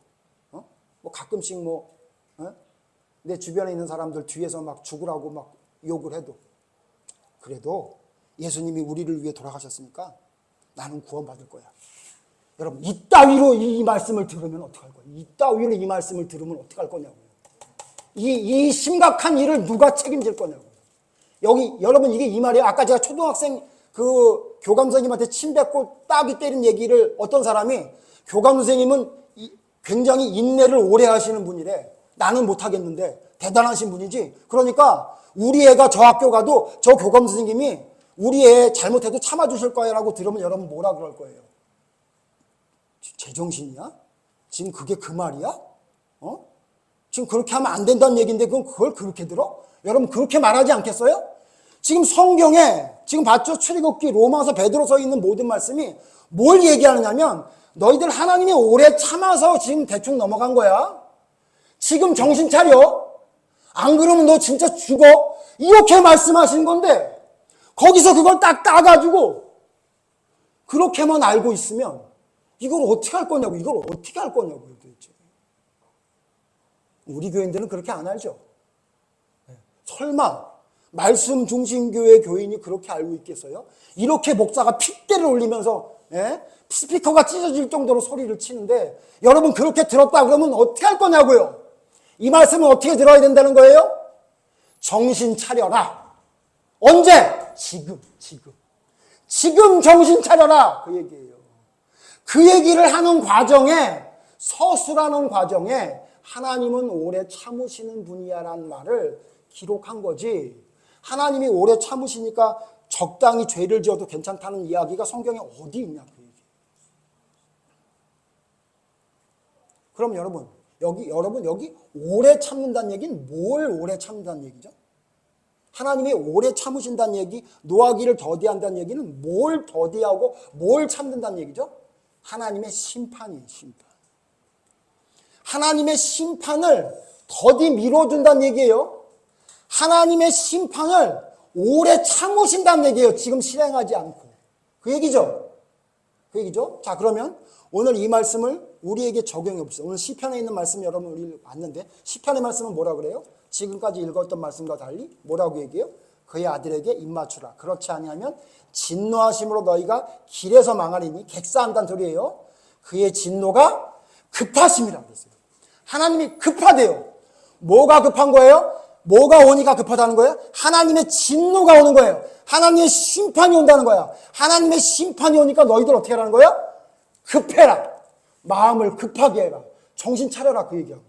뭐 가끔씩 내 주변에 있는 사람들 뒤에서 막 죽으라고 막 욕을 해도 그래도 예수님이 우리를 위해 돌아가셨으니까 나는 구원받을 거야. 여러분 이따위로 이 말씀을 들으면 어떡할 거예요? 이따위로 이 말씀을 들으면 어떡할 거냐고요. 이 심각한 일을 누가 책임질 거냐고요. 여러분 이게 이 말이에요. 아까 제가 초등학생 그 교감 선생님한테 침 뱉고 따귀 때린 얘기를 어떤 사람이 교감 선생님은 굉장히 인내를 오래 하시는 분이래. 나는 못하겠는데 대단하신 분이지. 그러니까 우리 애가 저 학교 가도 저 교감 선생님이 우리 애 잘못해도 참아주실 거야 라고 들으면 여러분 뭐라 그럴 거예요? 제정신이야? 지금 그게 그 말이야? 지금 그렇게 하면 안 된다는 얘기인데 그걸 그렇게 들어? 여러분 그렇게 말하지 않겠어요? 지금 성경에 지금 봤죠? 출애굽기, 로마서, 베드로서에 있는 모든 말씀이 뭘 얘기하느냐면 너희들 하나님이 오래 참아서 지금 대충 넘어간 거야. 지금 정신 차려. 안 그러면 너 진짜 죽어. 이렇게 말씀하신 건데 거기서 그걸 딱 따가지고 그렇게만 알고 있으면 이걸 어떻게 할 거냐고. 이걸 어떻게 할 거냐고요 도대체. 우리 교인들은 그렇게 안 알죠. 설마 말씀 중심 교회 교인이 그렇게 알고 있겠어요? 이렇게 목사가 핏대를 올리면서 스피커가 찢어질 정도로 소리를 치는데 여러분 그렇게 들었다 그러면 어떻게 할 거냐고요. 이 말씀은 어떻게 들어야 된다는 거예요? 정신 차려라. 언제? 지금 정신 차려라 그 얘기예요. 그 얘기를 하는 과정에 서술하는 과정에 하나님은 오래 참으시는 분이야라는 말을 기록한 거지. 하나님이 오래 참으시니까 적당히 죄를 지어도 괜찮다는 이야기가 성경에 어디 있냐 그 얘기. 그럼 여러분 여기 오래 참는다는 얘기는 뭘 오래 참는다는 얘기죠? 하나님이 오래 참으신다는 얘기, 노하기를 더디한다는 얘기는 뭘 더디하고 뭘 참는다는 얘기죠? 하나님의 심판이에요, 심판. 하나님의 심판을 더디 미뤄둔다는 얘기예요. 하나님의 심판을 오래 참으신다는 얘기예요. 지금 실행하지 않고. 그 얘기죠. 자, 그러면 오늘 이 말씀을 우리에게 적용해 봅시다. 오늘 시편에 있는 말씀 여러분 우리 봤는데 시편의 말씀은 뭐라 그래요? 지금까지 읽었던 말씀과 달리 뭐라고 얘기해요? 그의 아들에게 입맞추라. 그렇지 아니하면 진노하심으로 너희가 길에서 망하리니 객사한다는 소리예요. 그의 진노가 급하심이라고 그랬어요. 하나님이 급하대요. 뭐가 급한 거예요? 뭐가 오니까 급하다는 거예요? 하나님의 진노가 오는 거예요. 하나님의 심판이 온다는 거야. 하나님의 심판이 오니까 너희들 어떻게 하라는 거예요? 급해라. 마음을 급하게 해라. 정신 차려라 그 얘기하고요.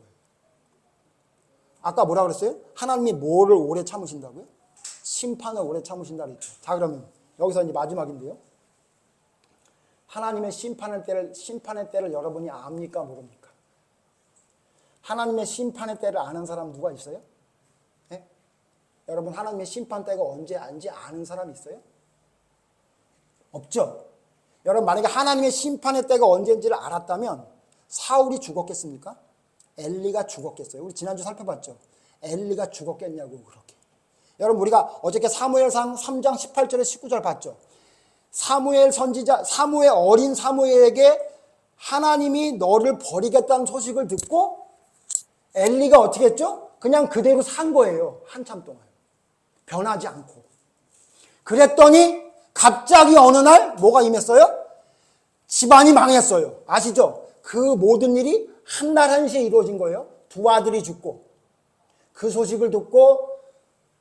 아까 뭐라 그랬어요? 하나님이 뭐를 오래 참으신다고요? 심판을 오래 참으신다 그랬죠. 자, 그러면 여기서 이제 마지막인데요. 하나님의 심판의 때를 여러분이 압니까 모릅니까? 하나님의 심판의 때를 아는 사람 누가 있어요? 네? 여러분 하나님의 심판 때가 언제인지 아는 사람 있어요? 없죠. 여러분 만약에 하나님의 심판의 때가 언제인지를 알았다면 사울이 죽었겠습니까? 엘리가 죽었겠어요? 우리 지난주 살펴봤죠. 엘리가 죽었겠냐고 그렇게. 여러분 우리가 어저께 사무엘상 3장 18절에 19절 봤죠. 사무엘 선지자, 어린 사무엘에게 하나님이 너를 버리겠다는 소식을 듣고 엘리가 어떻게 했죠? 그냥 그대로 산 거예요. 한참 동안. 변하지 않고. 그랬더니 갑자기 어느 날 뭐가 임했어요? 집안이 망했어요. 아시죠? 그 모든 일이 한 날 한시에 이루어진 거예요. 두 아들이 죽고 그 소식을 듣고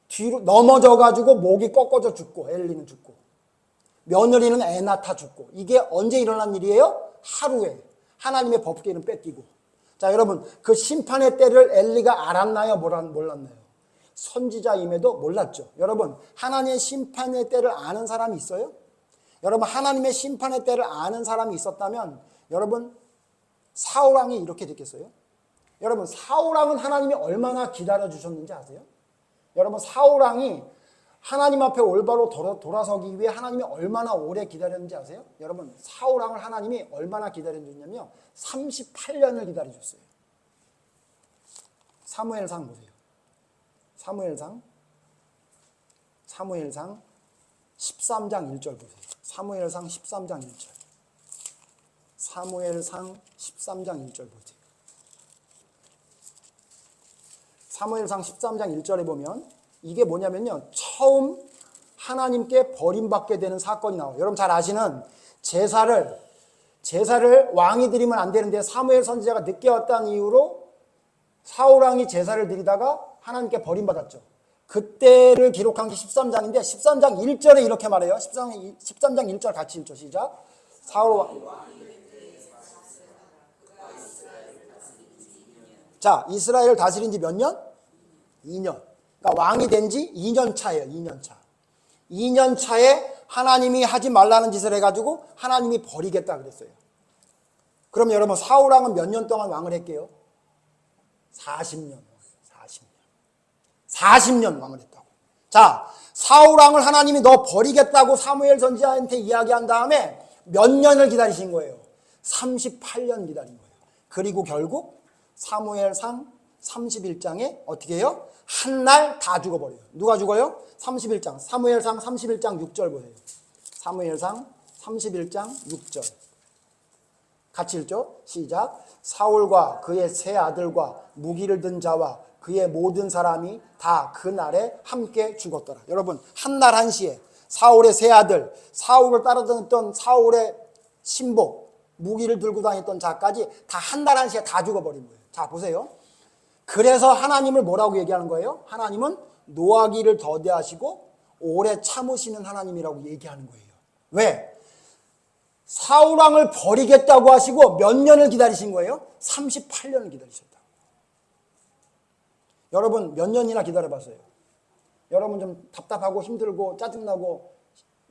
뒤로 넘어져가지고 목이 꺾어져 죽고 엘리는 죽고 며느리는 애 낳다 죽고 이게 언제 일어난 일이에요? 하루에 하나님의 법궤는 뺏기고. 자 여러분 그 심판의 때를 엘리가 알았나요? 몰랐나요? 선지자임에도 몰랐죠. 여러분 하나님의 심판의 때를 아는 사람이 있어요? 여러분 하나님의 심판의 때를 아는 사람이 있었다면 여러분 사울왕이 이렇게 됐겠어요? 여러분 사울왕은 하나님이 얼마나 기다려주셨는지 아세요? 여러분 사울왕이 하나님 앞에 올바로 돌아서기 위해 하나님이 얼마나 오래 기다렸는지 아세요? 여러분 사울왕을 하나님이 얼마나 기다려주냐면요 38년을 기다려줬어요. 사무엘상 보세요. 사무엘상 13장 1절 보세요. 사무엘상 13장 1절. 사무엘상 13장 1절 보세요. 사무엘상 13장 1절에 보면 이게 뭐냐면요. 처음 하나님께 버림받게 되는 사건이 나와요. 여러분 잘 아시는 제사를 왕이 드리면 안 되는데 사무엘 선지자가 늦게 왔다는 이유로 사울왕이 제사를 드리다가 하나님께 버림받았죠. 그때를 기록한 게 13장인데 13장 1절에 이렇게 말해요. 13장 1절 같이 읽죠. 시작. 자, 이스라엘을 다스린 지 몇 년? 2년. 그러니까 왕이 된 지 2년 차예요. 2년 차. 2년 차에 하나님이 하지 말라는 짓을 해가지고 하나님이 버리겠다 그랬어요. 그럼 여러분 사울왕은 몇 년 동안 왕을 했게요? 40년. 40년 왕을 했다고. 자, 사울왕을 하나님이 너 버리겠다고 사무엘 선지자한테 이야기한 다음에 몇 년을 기다리신 거예요? 38년 기다린 거예요. 그리고 결국 사무엘상 31장에 어떻게 해요? 한 날 다 죽어버려요. 누가 죽어요? 31장. 사무엘상 31장 6절 보세요. 사무엘상 31장 6절. 같이 읽죠? 시작. 사울과 그의 세 아들과 무기를 든 자와 그의 모든 사람이 다 그날에 함께 죽었더라. 여러분 한날 한시에 사울의 세 아들, 사울을 따라다녔던 사울의 신복, 무기를 들고 다녔던 자까지 다 한날 한시에 다 죽어버린 거예요. 자 보세요. 그래서 하나님을 뭐라고 얘기하는 거예요? 하나님은 노하기를 더디하시고 오래 참으시는 하나님이라고 얘기하는 거예요. 왜? 사울왕을 버리겠다고 하시고 몇 년을 기다리신 거예요? 38년을 기다리셨다. 여러분 몇 년이나 기다려봤어요? 여러분 좀 답답하고 힘들고 짜증나고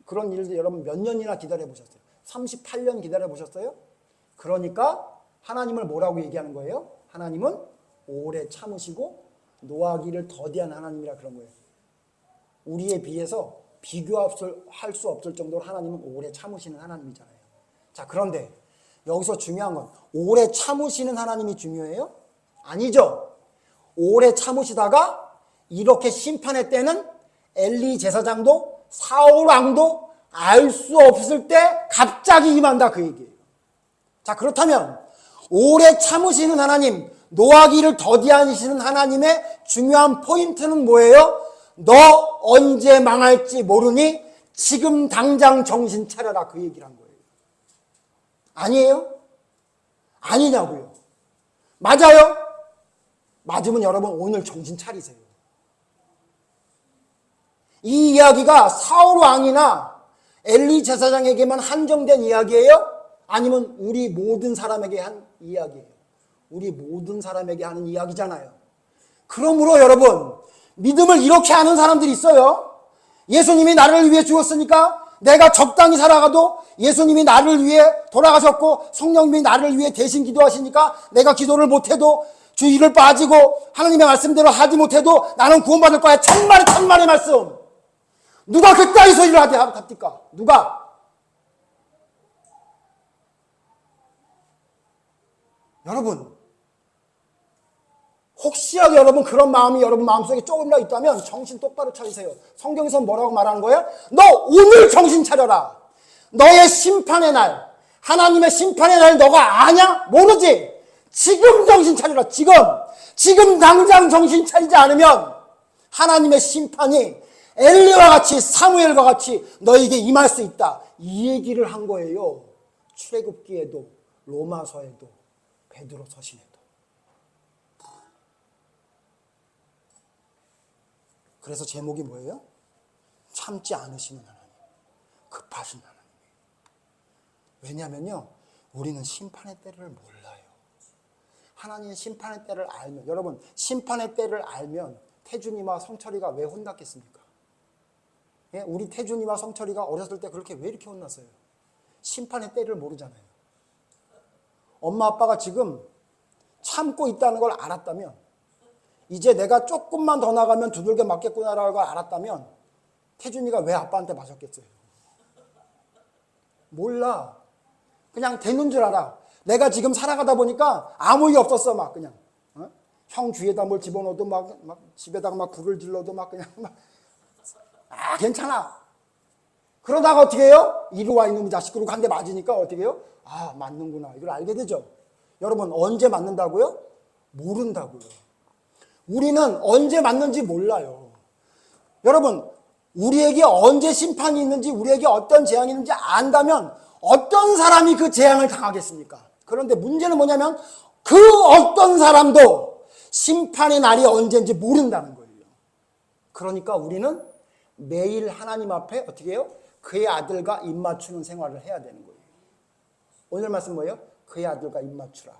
그런 일들 여러분 몇 년이나 기다려보셨어요? 38년 기다려보셨어요? 그러니까 하나님을 뭐라고 얘기하는 거예요? 하나님은 오래 참으시고 노하기를 더디한 하나님이라 그런 거예요. 우리에 비해서 비교할 수 없을 정도로 하나님은 오래 참으시는 하나님이잖아요. 자, 그런데 여기서 중요한 건 오래 참으시는 하나님이 중요해요? 아니죠. 오래 참으시다가 이렇게 심판의 때는 엘리 제사장도 사울 왕도 알 수 없을 때 갑자기 임한다 그 얘기예요. 자, 그렇다면 오래 참으시는 하나님, 노하기를 더디하시는 하나님의 중요한 포인트는 뭐예요? 너 언제 망할지 모르니 지금 당장 정신 차려라 그 얘기를 한 거예요. 아니에요? 아니냐고요. 맞아요? 맞으면 여러분 오늘 정신 차리세요. 이 이야기가 사울 왕이나 엘리 제사장에게만 한정된 이야기예요? 아니면 우리 모든 사람에게 한 이야기예요? 우리 모든 사람에게 하는 이야기잖아요. 그러므로 여러분 믿음을 이렇게 하는 사람들이 있어요. 예수님이 나를 위해 죽었으니까 내가 적당히 살아가도 예수님이 나를 위해 돌아가셨고 성령님이 나를 위해 대신 기도하시니까 내가 기도를 못해도 주의를 빠지고 하나님의 말씀대로 하지 못해도 나는 구원받을 거야. 천만의 말씀. 누가 그따위 소리를 합니까? 누가? 여러분 혹시라도 여러분 그런 마음이 여러분 마음속에 조금이라도 있다면 정신 똑바로 차리세요. 성경에서 뭐라고 말하는 거예요? 너 오늘 정신 차려라. 너의 심판의 날, 하나님의 심판의 날 너가 아냐? 모르지? 지금 정신 차리라. 지금 당장 정신 차리지 않으면 하나님의 심판이 엘리와 같이 사무엘과 같이 너에게 임할 수 있다. 이 얘기를 한 거예요. 출애굽기에도 로마서에도 베드로 서신에도. 그래서 제목이 뭐예요? 참지 않으시는 하나님, 급하신 하나님. 왜냐하면요, 우리는 심판의 때를 몰라요. 하나님의 심판의 때를 알면, 여러분 심판의 때를 알면 태준이와 성철이가 왜 혼났겠습니까? 예? 우리 태준이와 성철이가 어렸을 때 그렇게 왜 이렇게 혼났어요? 심판의 때를 모르잖아요. 엄마 아빠가 지금 참고 있다는 걸 알았다면, 이제 내가 조금만 더 나가면 두들겨 맞겠구나라는 걸 알았다면 태준이가 왜 아빠한테 맞았겠어요? 몰라. 그냥 되는 줄 알아. 내가 지금 살아가다 보니까 아무 일 없었어. 막 그냥 형 귀에다 뭘 집어넣어도 막 집에다가 막 불을 질러도 막 그냥 괜찮아. 그러다가 어떻게 해요? 이리 와 이놈의 자식. 그러고 한 대 맞으니까 어떻게 해요? 맞는구나. 이걸 알게 되죠. 여러분, 언제 맞는다고요? 모른다고요. 우리는 언제 맞는지 몰라요. 여러분, 우리에게 언제 심판이 있는지, 우리에게 어떤 재앙이 있는지 안다면 어떤 사람이 그 재앙을 당하겠습니까? 그런데 문제는 뭐냐면 그 어떤 사람도 심판의 날이 언제인지 모른다는 거예요. 그러니까 우리는 매일 하나님 앞에 어떻게 해요? 그의 아들과 입맞추는 생활을 해야 되는 거예요. 오늘 말씀 뭐예요? 그의 아들과 입맞추라.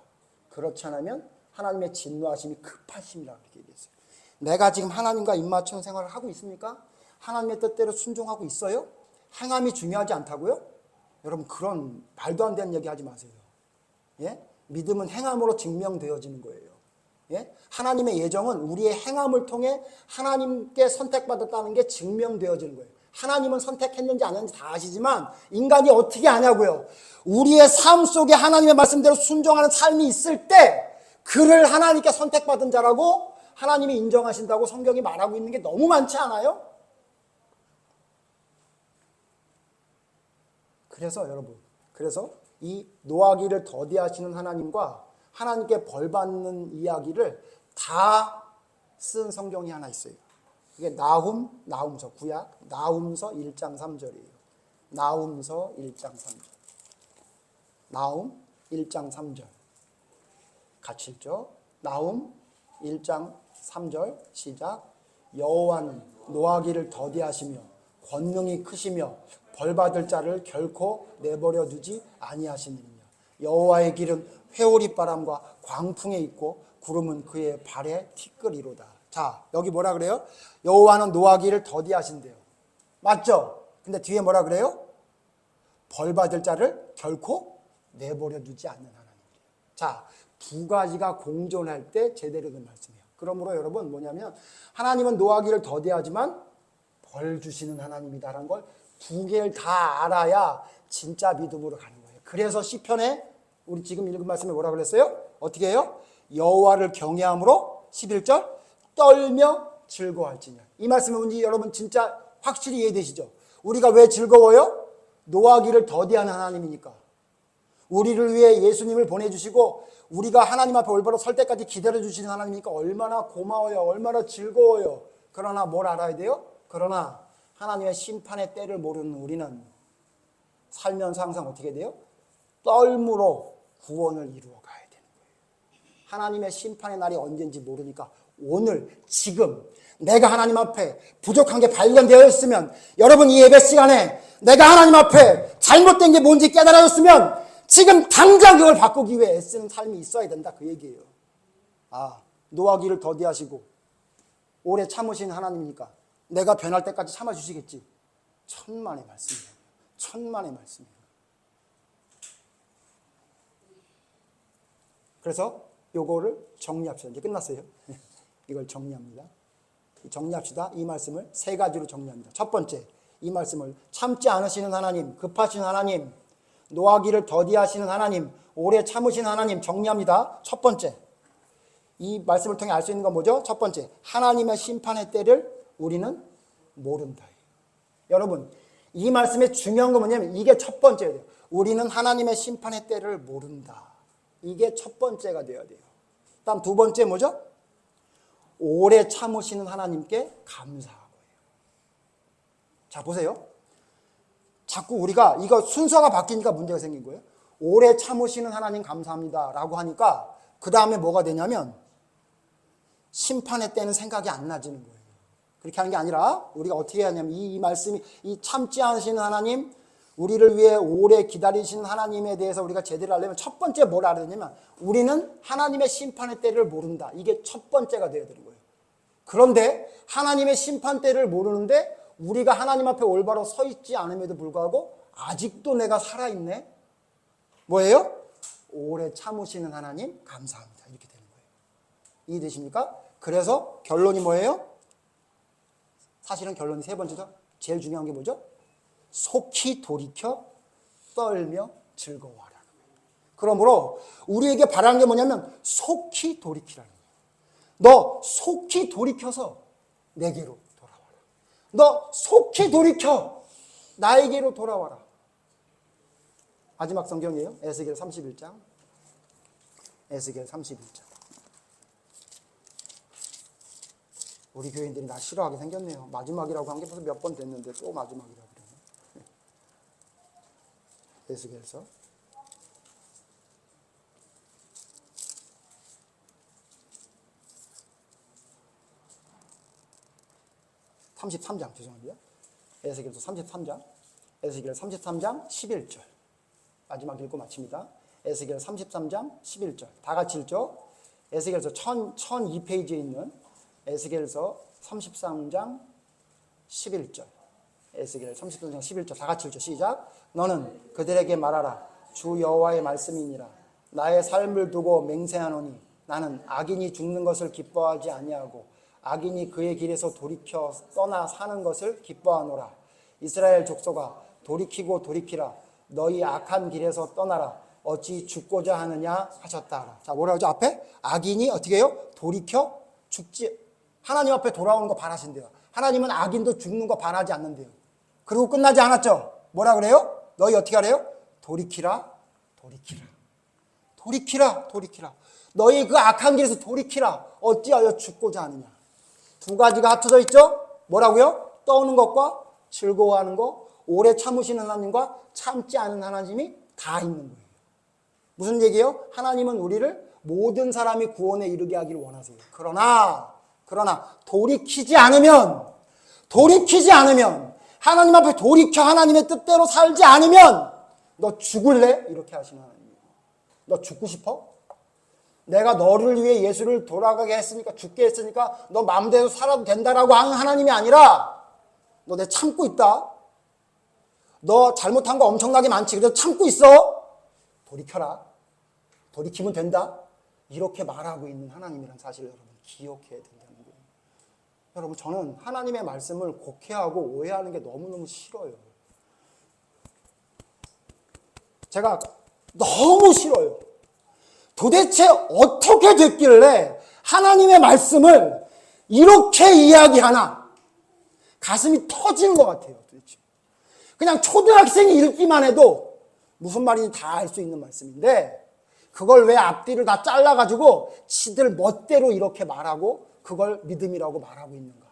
그렇지 않으면 하나님의 진노하심이 급하심이라고 이렇게 얘기했어요. 내가 지금 하나님과 입맞추는 생활을 하고 있습니까? 하나님의 뜻대로 순종하고 있어요? 행함이 중요하지 않다고요? 여러분, 그런 말도 안 되는 얘기 하지 마세요. 예? 믿음은 행함으로 증명되어지는 거예요. 예? 하나님의 예정은 우리의 행함을 통해 하나님께 선택받았다는 게 증명되어지는 거예요. 하나님은 선택했는지 안 했는지 다 아시지만 인간이 어떻게 아냐고요. 우리의 삶 속에 하나님의 말씀대로 순종하는 삶이 있을 때 그를 하나님께 선택받은 자라고 하나님이 인정하신다고 성경이 말하고 있는 게 너무 많지 않아요? 그래서 여러분, 이 노하기를 더디하시는 하나님과 하나님께 벌받는 이야기를 다 쓴 성경이 하나 있어요. 이게 나훔서 구약 나훔서 1장 3절이에요. 나훔서 1장 3절. 나훔 1장 3절. 같이 읽죠. 나훔 1장 3절 시작. 여호와는 노하기를 더디하시며 권능이 크시며 벌받을 자를 결코 내버려 두지 아니하시느니라. 여호와의 길은 회오리 바람과 광풍에 있고 구름은 그의 발에 티끌이로다. 자, 여기 뭐라 그래요? 여호와는 노하기를 더디하신대요. 맞죠? 근데 뒤에 뭐라 그래요? 벌받을 자를 결코 내버려 두지 않는 하나님. 자, 두 가지가 공존할 때 제대로 된 말씀이에요. 그러므로 여러분 뭐냐면 하나님은 노하기를 더디하지만 벌 주시는 하나님이다라는 걸 두 개를 다 알아야 진짜 믿음으로 가는 거예요. 그래서 시편에 우리 지금 읽은 말씀에 뭐라 그랬어요? 어떻게 해요? 여호와를 경외함으로 11절 떨며 즐거워할지니라. 이 말씀이 뭔지 여러분 진짜 확실히 이해되시죠? 우리가 왜 즐거워요? 노하기를 더디하는 하나님이니까. 우리를 위해 예수님을 보내주시고 우리가 하나님 앞에 올바로 설 때까지 기다려주시는 하나님이니까 얼마나 고마워요. 얼마나 즐거워요. 그러나 뭘 알아야 돼요? 그러나 하나님의 심판의 때를 모르는 우리는 살면서 항상 어떻게 돼요? 떨므로 구원을 이루어 가야 되는 거예요. 하나님의 심판의 날이 언제인지 모르니까 오늘 지금 내가 하나님 앞에 부족한 게 발견되어 있으면 여러분 이 예배 시간에 내가 하나님 앞에 잘못된 게 뭔지 깨달아졌으면 지금 당장 그걸 바꾸기 위해 애쓰는 삶이 있어야 된다 그 얘기예요. 노하기를 더디하시고 오래 참으신 하나님이니까 내가 변할 때까지 참아주시겠지. 천만의 말씀이에요. 천만의 말씀이에요. 그래서 요거를 정리합시다. 이제 끝났어요. 이걸 정리합니다. 정리합시다. 이 말씀을 세 가지로 정리합니다. 첫 번째, 이 말씀을 참지 않으시는 하나님, 급하신 하나님, 노하기를 더디하시는 하나님, 오래 참으신 하나님 정리합니다. 첫 번째, 이 말씀을 통해 알 수 있는 건 뭐죠? 첫 번째, 하나님의 심판의 때를 우리는 모른다. 여러분, 이 말씀의 중요한 건 뭐냐면 이게 첫 번째예요. 우리는 하나님의 심판의 때를 모른다. 이게 첫 번째가 되어야 돼요. 다음 두 번째 뭐죠? 오래 참으시는 하나님께 감사하고요. 자, 보세요. 자꾸 우리가 이거 순서가 바뀌니까 문제가 생긴 거예요. 오래 참으시는 하나님 감사합니다 라고 하니까 그 다음에 뭐가 되냐면 심판의 때는 생각이 안 나지는 거예요. 그렇게 하는 게 아니라 우리가 어떻게 해야 하냐면 이 말씀이 이 참지 않으시는 하나님, 우리를 위해 오래 기다리시는 하나님에 대해서 우리가 제대로 알려면 첫 번째 뭘 알아야 되냐면 우리는 하나님의 심판의 때를 모른다. 이게 첫 번째가 되어야 되는 거예요. 그런데 하나님의 심판 때를 모르는데 우리가 하나님 앞에 올바로 서 있지 않음에도 불구하고 아직도 내가 살아있네. 뭐예요? 오래 참으시는 하나님 감사합니다. 이렇게 되는 거예요. 이해되십니까? 그래서 결론이 뭐예요? 사실은 결론이 세 번째죠. 제일 중요한 게 뭐죠? 속히 돌이켜 떨며 즐거워하라는 거예요. 그러므로 우리에게 바라는 게 뭐냐면 속히 돌이키라는 거예요. 너 속히 돌이켜서 내게로 돌아와라. 너 속히 돌이켜 나에게로 돌아와라. 마지막 성경이에요. 에스겔 31장. 에스겔 31장. 우리 교인들이 나 싫어하게 생겼네요. 마지막이라고 한 게 벌써 몇 번 됐는데 또 마지막이라고 그러네. 에스겔서 33장 죄송합니다. 에스겔서 33장. 에스겔 33장 11절. 마지막 읽고 마칩니다. 에스겔 33장 11절. 다 같이 읽죠. 에스겔서 1002페이지에 있는 에스겔서 33장 11절. 에스겔 33장 11절 다 같이 읽죠. 시작. 너는 그들에게 말하라. 주 여호와의 말씀이니라. 나의 삶을 두고 맹세하노니 나는 악인이 죽는 것을 기뻐하지 아니하고 악인이 그의 길에서 돌이켜 떠나 사는 것을 기뻐하노라. 이스라엘 족속아 돌이키고 돌이키라. 너희 악한 길에서 떠나라. 어찌 죽고자 하느냐 하셨다. 자, 뭐라 하죠? 앞에 악인이 어떻게 해요? 돌이켜 죽지. 하나님 앞에 돌아오는 거 바라신대요. 하나님은 악인도 죽는 거 바라지 않는데요. 그리고 끝나지 않았죠? 뭐라 그래요? 너희 어떻게 하래요? 돌이키라, 돌이키라. 돌이키라, 돌이키라. 너희 그 악한 길에서 돌이키라. 어찌하여 죽고자 하느냐. 두 가지가 합쳐져 있죠? 뭐라고요? 떠오는 것과 즐거워하는 것, 오래 참으시는 하나님과 참지 않은 하나님이 다 있는 거예요. 무슨 얘기예요? 하나님은 우리를 모든 사람이 구원에 이르게 하기를 원하세요. 그러나 돌이키지 않으면 하나님 앞에 돌이켜 하나님의 뜻대로 살지 않으면 너 죽을래? 이렇게 하시는 하나님이에요. 너 죽고 싶어? 내가 너를 위해 예수를 돌아가게 했으니까 죽게 했으니까 너 마음대로 살아도 된다라고 하는 하나님이 아니라 너 내 참고 있다. 너 잘못한 거 엄청나게 많지. 그래서 참고 있어. 돌이켜라. 돌이키면 된다. 이렇게 말하고 있는 하나님이란 사실을 여러분 기억해야 된다는 거예요. 여러분 저는 하나님의 말씀을 곡해하고 오해하는 게 너무너무 싫어요. 제가 너무 싫어요. 도대체 어떻게 됐길래 하나님의 말씀을 이렇게 이야기하나 가슴이 터지는 것 같아요. 도대체. 그냥 초등학생이 읽기만 해도 무슨 말인지 다 알 수 있는 말씀인데 그걸 왜 앞뒤를 다 잘라가지고 지들 멋대로 이렇게 말하고 그걸 믿음이라고 말하고 있는가.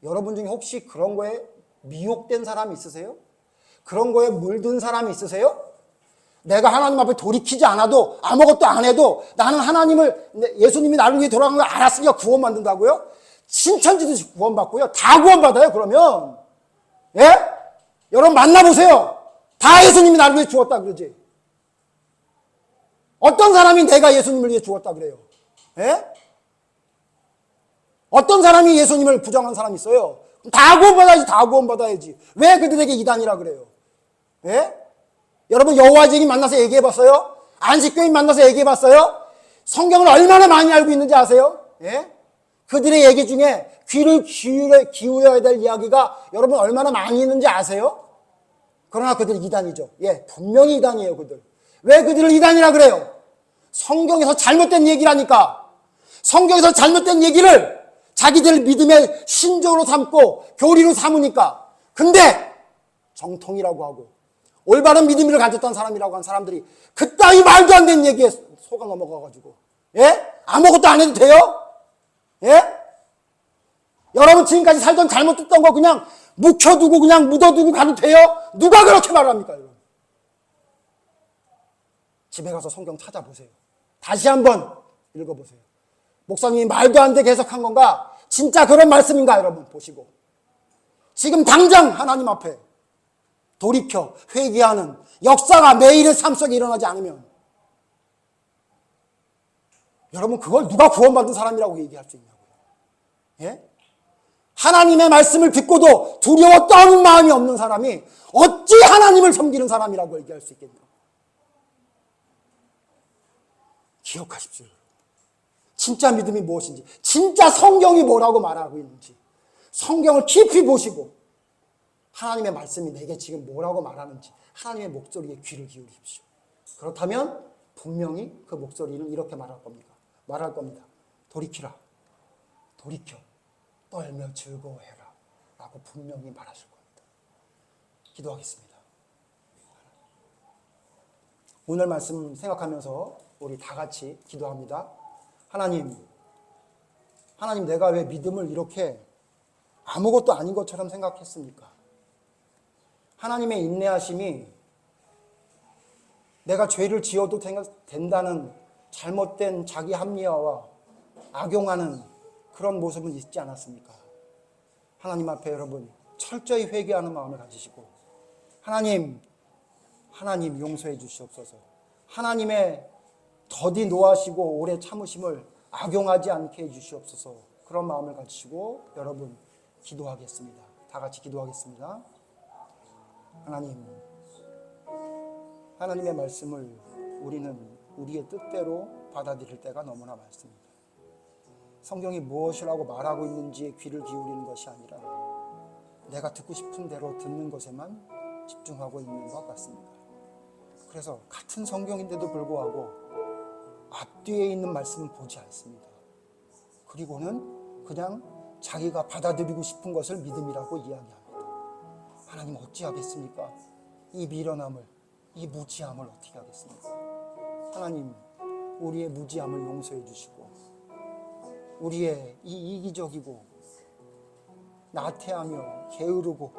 여러분 중에 혹시 그런 거에 미혹된 사람이 있으세요? 그런 거에 물든 사람이 있으세요? 내가 하나님 앞에 돌이키지 않아도 아무것도 안 해도 나는 하나님을 예수님이 나를 위해 돌아간 걸 알았으니까 구원받는다고요? 신천지듯이 구원받고요. 다 구원받아요 그러면. 예? 여러분 만나보세요. 다 예수님이 나를 위해 죽었다 그러지. 어떤 사람이 내가 예수님을 위해 죽었다 그래요? 예? 어떤 사람이 예수님을 부정한 사람이 있어요? 다 구원받아야지, 다 구원받아야지. 왜 그들에게 이단이라 그래요? 예? 여러분 여호와 증인 만나서 얘기해봤어요? 안식교인 만나서 얘기해봤어요? 성경을 얼마나 많이 알고 있는지 아세요? 예? 그들의 얘기 중에 귀를 기울여야 될 이야기가 여러분 얼마나 많이 있는지 아세요? 그러나 그들이 이단이죠. 예, 분명히 이단이에요 그들. 왜 그들을 이단이라 그래요? 성경에서 잘못된 얘기라니까. 성경에서 잘못된 얘기를 자기들 믿음의 신조로 삼고 교리로 삼으니까. 근데 정통이라고 하고 올바른 믿음을 가졌던 사람이라고 한 사람들이 그따위 말도 안 되는 얘기에 속아 넘어가가지고 예? 아무것도 안 해도 돼요? 예? 여러분 지금까지 살던 잘못했던 거 그냥 묵혀두고 그냥 묻어두고 가도 돼요? 누가 그렇게 말합니까 여러분? 집에 가서 성경 찾아보세요. 다시 한번 읽어보세요. 목사님이 말도 안 되게 해석한 건가? 진짜 그런 말씀인가 여러분 보시고 지금 당장 하나님 앞에 돌이켜 회개하는 역사가 매일의 삶 속에 일어나지 않으면 여러분 그걸 누가 구원받은 사람이라고 얘기할 수 있냐고요. 예? 하나님의 말씀을 듣고도 두려워 떠는 마음이 없는 사람이 어찌 하나님을 섬기는 사람이라고 얘기할 수 있겠냐. 기억하십시오. 진짜 믿음이 무엇인지, 진짜 성경이 뭐라고 말하고 있는지, 성경을 깊이 보시고 하나님의 말씀이 내게 지금 뭐라고 말하는지 하나님의 목소리에 귀를 기울이십시오. 그렇다면 분명히 그 목소리는 이렇게 말할 겁니다. 돌이키라. 돌이켜. 떨며 즐거워해라. 라고 분명히 말하실 겁니다. 기도하겠습니다. 오늘 말씀 생각하면서 우리 다 같이 기도합니다. 하나님 내가 왜 믿음을 이렇게 아무것도 아닌 것처럼 생각했습니까? 하나님의 인내하심이 내가 죄를 지어도 된다는 잘못된 자기 합리화와 악용하는 그런 모습은 있지 않았습니까? 하나님 앞에 여러분 철저히 회개하는 마음을 가지시고 하나님 용서해 주시옵소서. 하나님의 더디 노하시고 오래 참으심을 악용하지 않게 해 주시옵소서. 그런 마음을 가지시고 여러분 기도하겠습니다. 다 같이 기도하겠습니다. 하나님의 말씀을 우리는 우리의 뜻대로 받아들일 때가 너무나 많습니다. 성경이 무엇이라고 말하고 있는지에 귀를 기울이는 것이 아니라 내가 듣고 싶은 대로 듣는 것에만 집중하고 있는 것 같습니다. 그래서 같은 성경인데도 불구하고 앞뒤에 있는 말씀은 보지 않습니다. 그리고는 그냥 자기가 받아들이고 싶은 것을 믿음이라고 이야기합니다. 하나님 어찌하겠습니까? 이 미련함을, 이 무지함을 어떻게 하겠습니까? 하나님 우리의 무지함을 용서해 주시고 우리의 이 이기적이고 나태하며 게으르고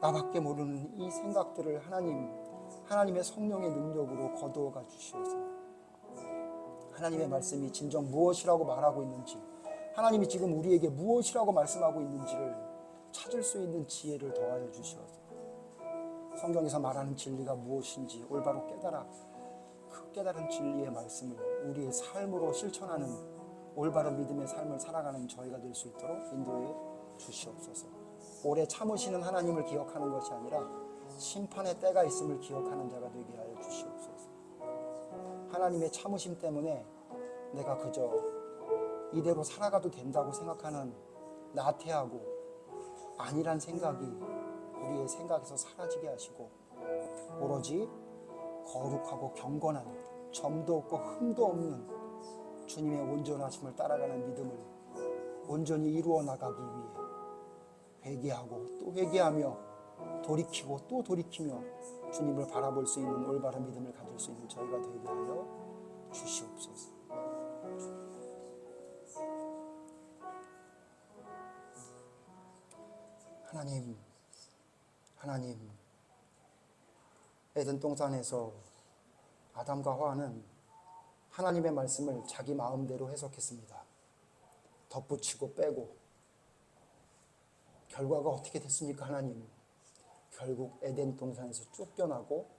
나밖에 모르는 이 생각들을 하나님의 성령의 능력으로 거두어가 주시옵소서. 하나님의 말씀이 진정 무엇이라고 말하고 있는지, 하나님이 지금 우리에게 무엇이라고 말씀하고 있는지를 찾을 수 있는 지혜를 더하여 주시옵소서. 성경에서 말하는 진리가 무엇인지 올바로 깨달아 그 깨달은 진리의 말씀을 우리의 삶으로 실천하는 올바른 믿음의 삶을 살아가는 저희가 될 수 있도록 인도해 주시옵소서. 오래 참으시는 하나님을 기억하는 것이 아니라 심판의 때가 있음을 기억하는 자가 되게 하여 주시옵소서. 하나님의 참으심 때문에 내가 그저 이대로 살아가도 된다고 생각하는 나태하고 아니란 생각이 우리의 생각에서 사라지게 하시고 오로지 거룩하고 경건한 점도 없고 흠도 없는 주님의 온전하심을 따라가는 믿음을 온전히 이루어 나가기 위해 회개하고 또 회개하며 돌이키고 또 돌이키며 주님을 바라볼 수 있는 올바른 믿음을 가질 수 있는 저희가 되게 하여 주시옵소서. 하나님 에덴 동산에서 아담과 하와는 하나님의 말씀을 자기 마음대로 해석했습니다. 덧붙이고 빼고 결과가 어떻게 됐습니까? 하나님 결국 에덴 동산에서 쫓겨나고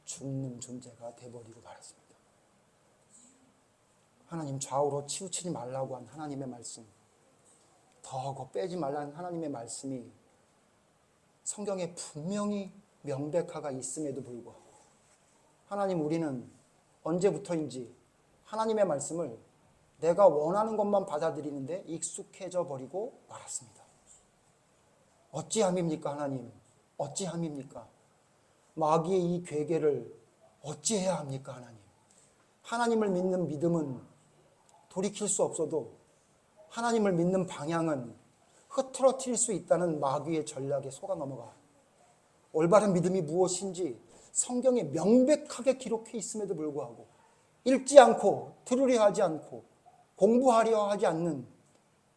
죽는 존재가 돼버리고 말았습니다. 하나님 좌우로 치우치지 말라고 한 하나님의 말씀, 더하고 빼지 말라는 하나님의 말씀이 성경에 분명히 명백화가 있음에도 불구하고 하나님 우리는 언제부터인지 하나님의 말씀을 내가 원하는 것만 받아들이는데 익숙해져 버리고 말았습니다. 어찌함입니까 하나님? 어찌함입니까? 마귀의 이 괴계를 어찌해야 합니까 하나님? 하나님을 믿는 믿음은 돌이킬 수 없어도 하나님을 믿는 방향은 흐트러뜨릴 수 있다는 마귀의 전략에 속아 넘어가 올바른 믿음이 무엇인지 성경에 명백하게 기록해 있음에도 불구하고 읽지 않고 들으려 하지 않고 공부하려 하지 않는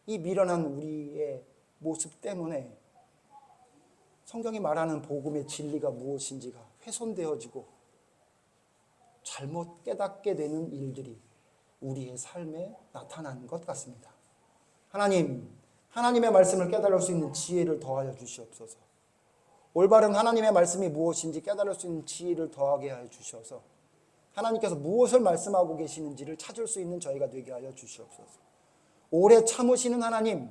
이 미련한 우리의 모습 때문에 성경이 말하는 복음의 진리가 무엇인지가 훼손되어지고 잘못 깨닫게 되는 일들이 우리의 삶에 나타나는 것 같습니다. 하나님의 말씀을 깨달을 수 있는 지혜를 더하여 주시옵소서. 올바른 하나님의 말씀이 무엇인지 깨달을 수 있는 지혜를 더하게 하여 주셔서 하나님께서 무엇을 말씀하고 계시는지를 찾을 수 있는 저희가 되게 하여 주시옵소서. 오래 참으시는 하나님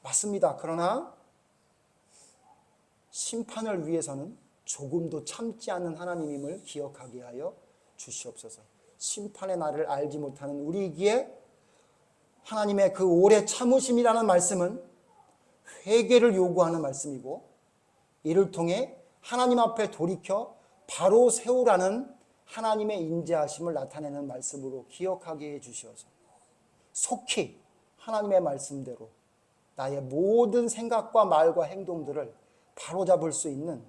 맞습니다. 그러나 심판을 위해서는 조금도 참지 않는 하나님임을 기억하게 하여 주시옵소서. 심판의 날을 알지 못하는 우리에게 하나님의 그 오래 참으심이라는 말씀은 회개를 요구하는 말씀이고, 이를 통해 하나님 앞에 돌이켜 바로 세우라는 하나님의 인자하심을 나타내는 말씀으로 기억하게 해주셔서 속히 하나님의 말씀대로 나의 모든 생각과 말과 행동들을 바로잡을 수 있는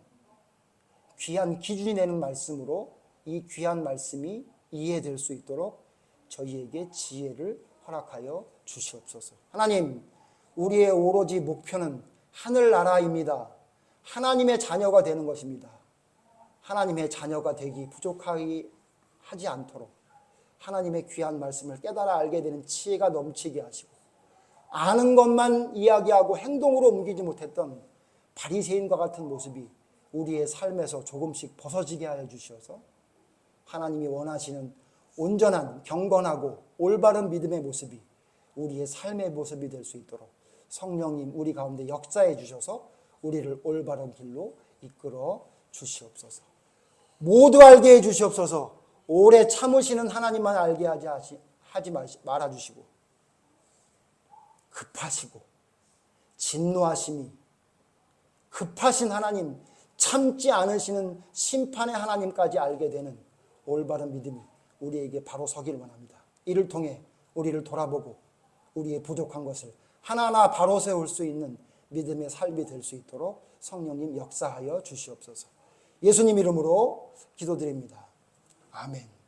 귀한 기준이 되는 말씀으로 이 귀한 말씀이 이해될 수 있도록 저희에게 지혜를 허락하여 주시옵소서. 하나님, 우리의 오로지 목표는 하늘나라입니다. 하나님의 자녀가 되는 것입니다. 하나님의 자녀가 되기 부족하게 하지 않도록 하나님의 귀한 말씀을 깨달아 알게 되는 지혜가 넘치게 하시고, 아는 것만 이야기하고 행동으로 옮기지 못했던 바리새인과 같은 모습이 우리의 삶에서 조금씩 벗어지게 하여 주셔서 하나님이 원하시는 온전한 경건하고 올바른 믿음의 모습이 우리의 삶의 모습이 될 수 있도록 성령님 우리 가운데 역사해 주셔서 우리를 올바른 길로 이끌어 주시옵소서. 모두 알게 해 주시옵소서. 오래 참으시는 하나님만 알게 하지 말아주시고, 급하시고 진노하심이 급하신 하나님, 참지 않으시는 심판의 하나님까지 알게 되는 올바른 믿음이 우리에게 바로 서길 원합니다. 이를 통해 우리를 돌아보고 우리의 부족한 것을 하나하나 바로 세울 수 있는 믿음의 삶이 될 수 있도록 성령님 역사하여 주시옵소서. 예수님 이름으로 기도드립니다. 아멘.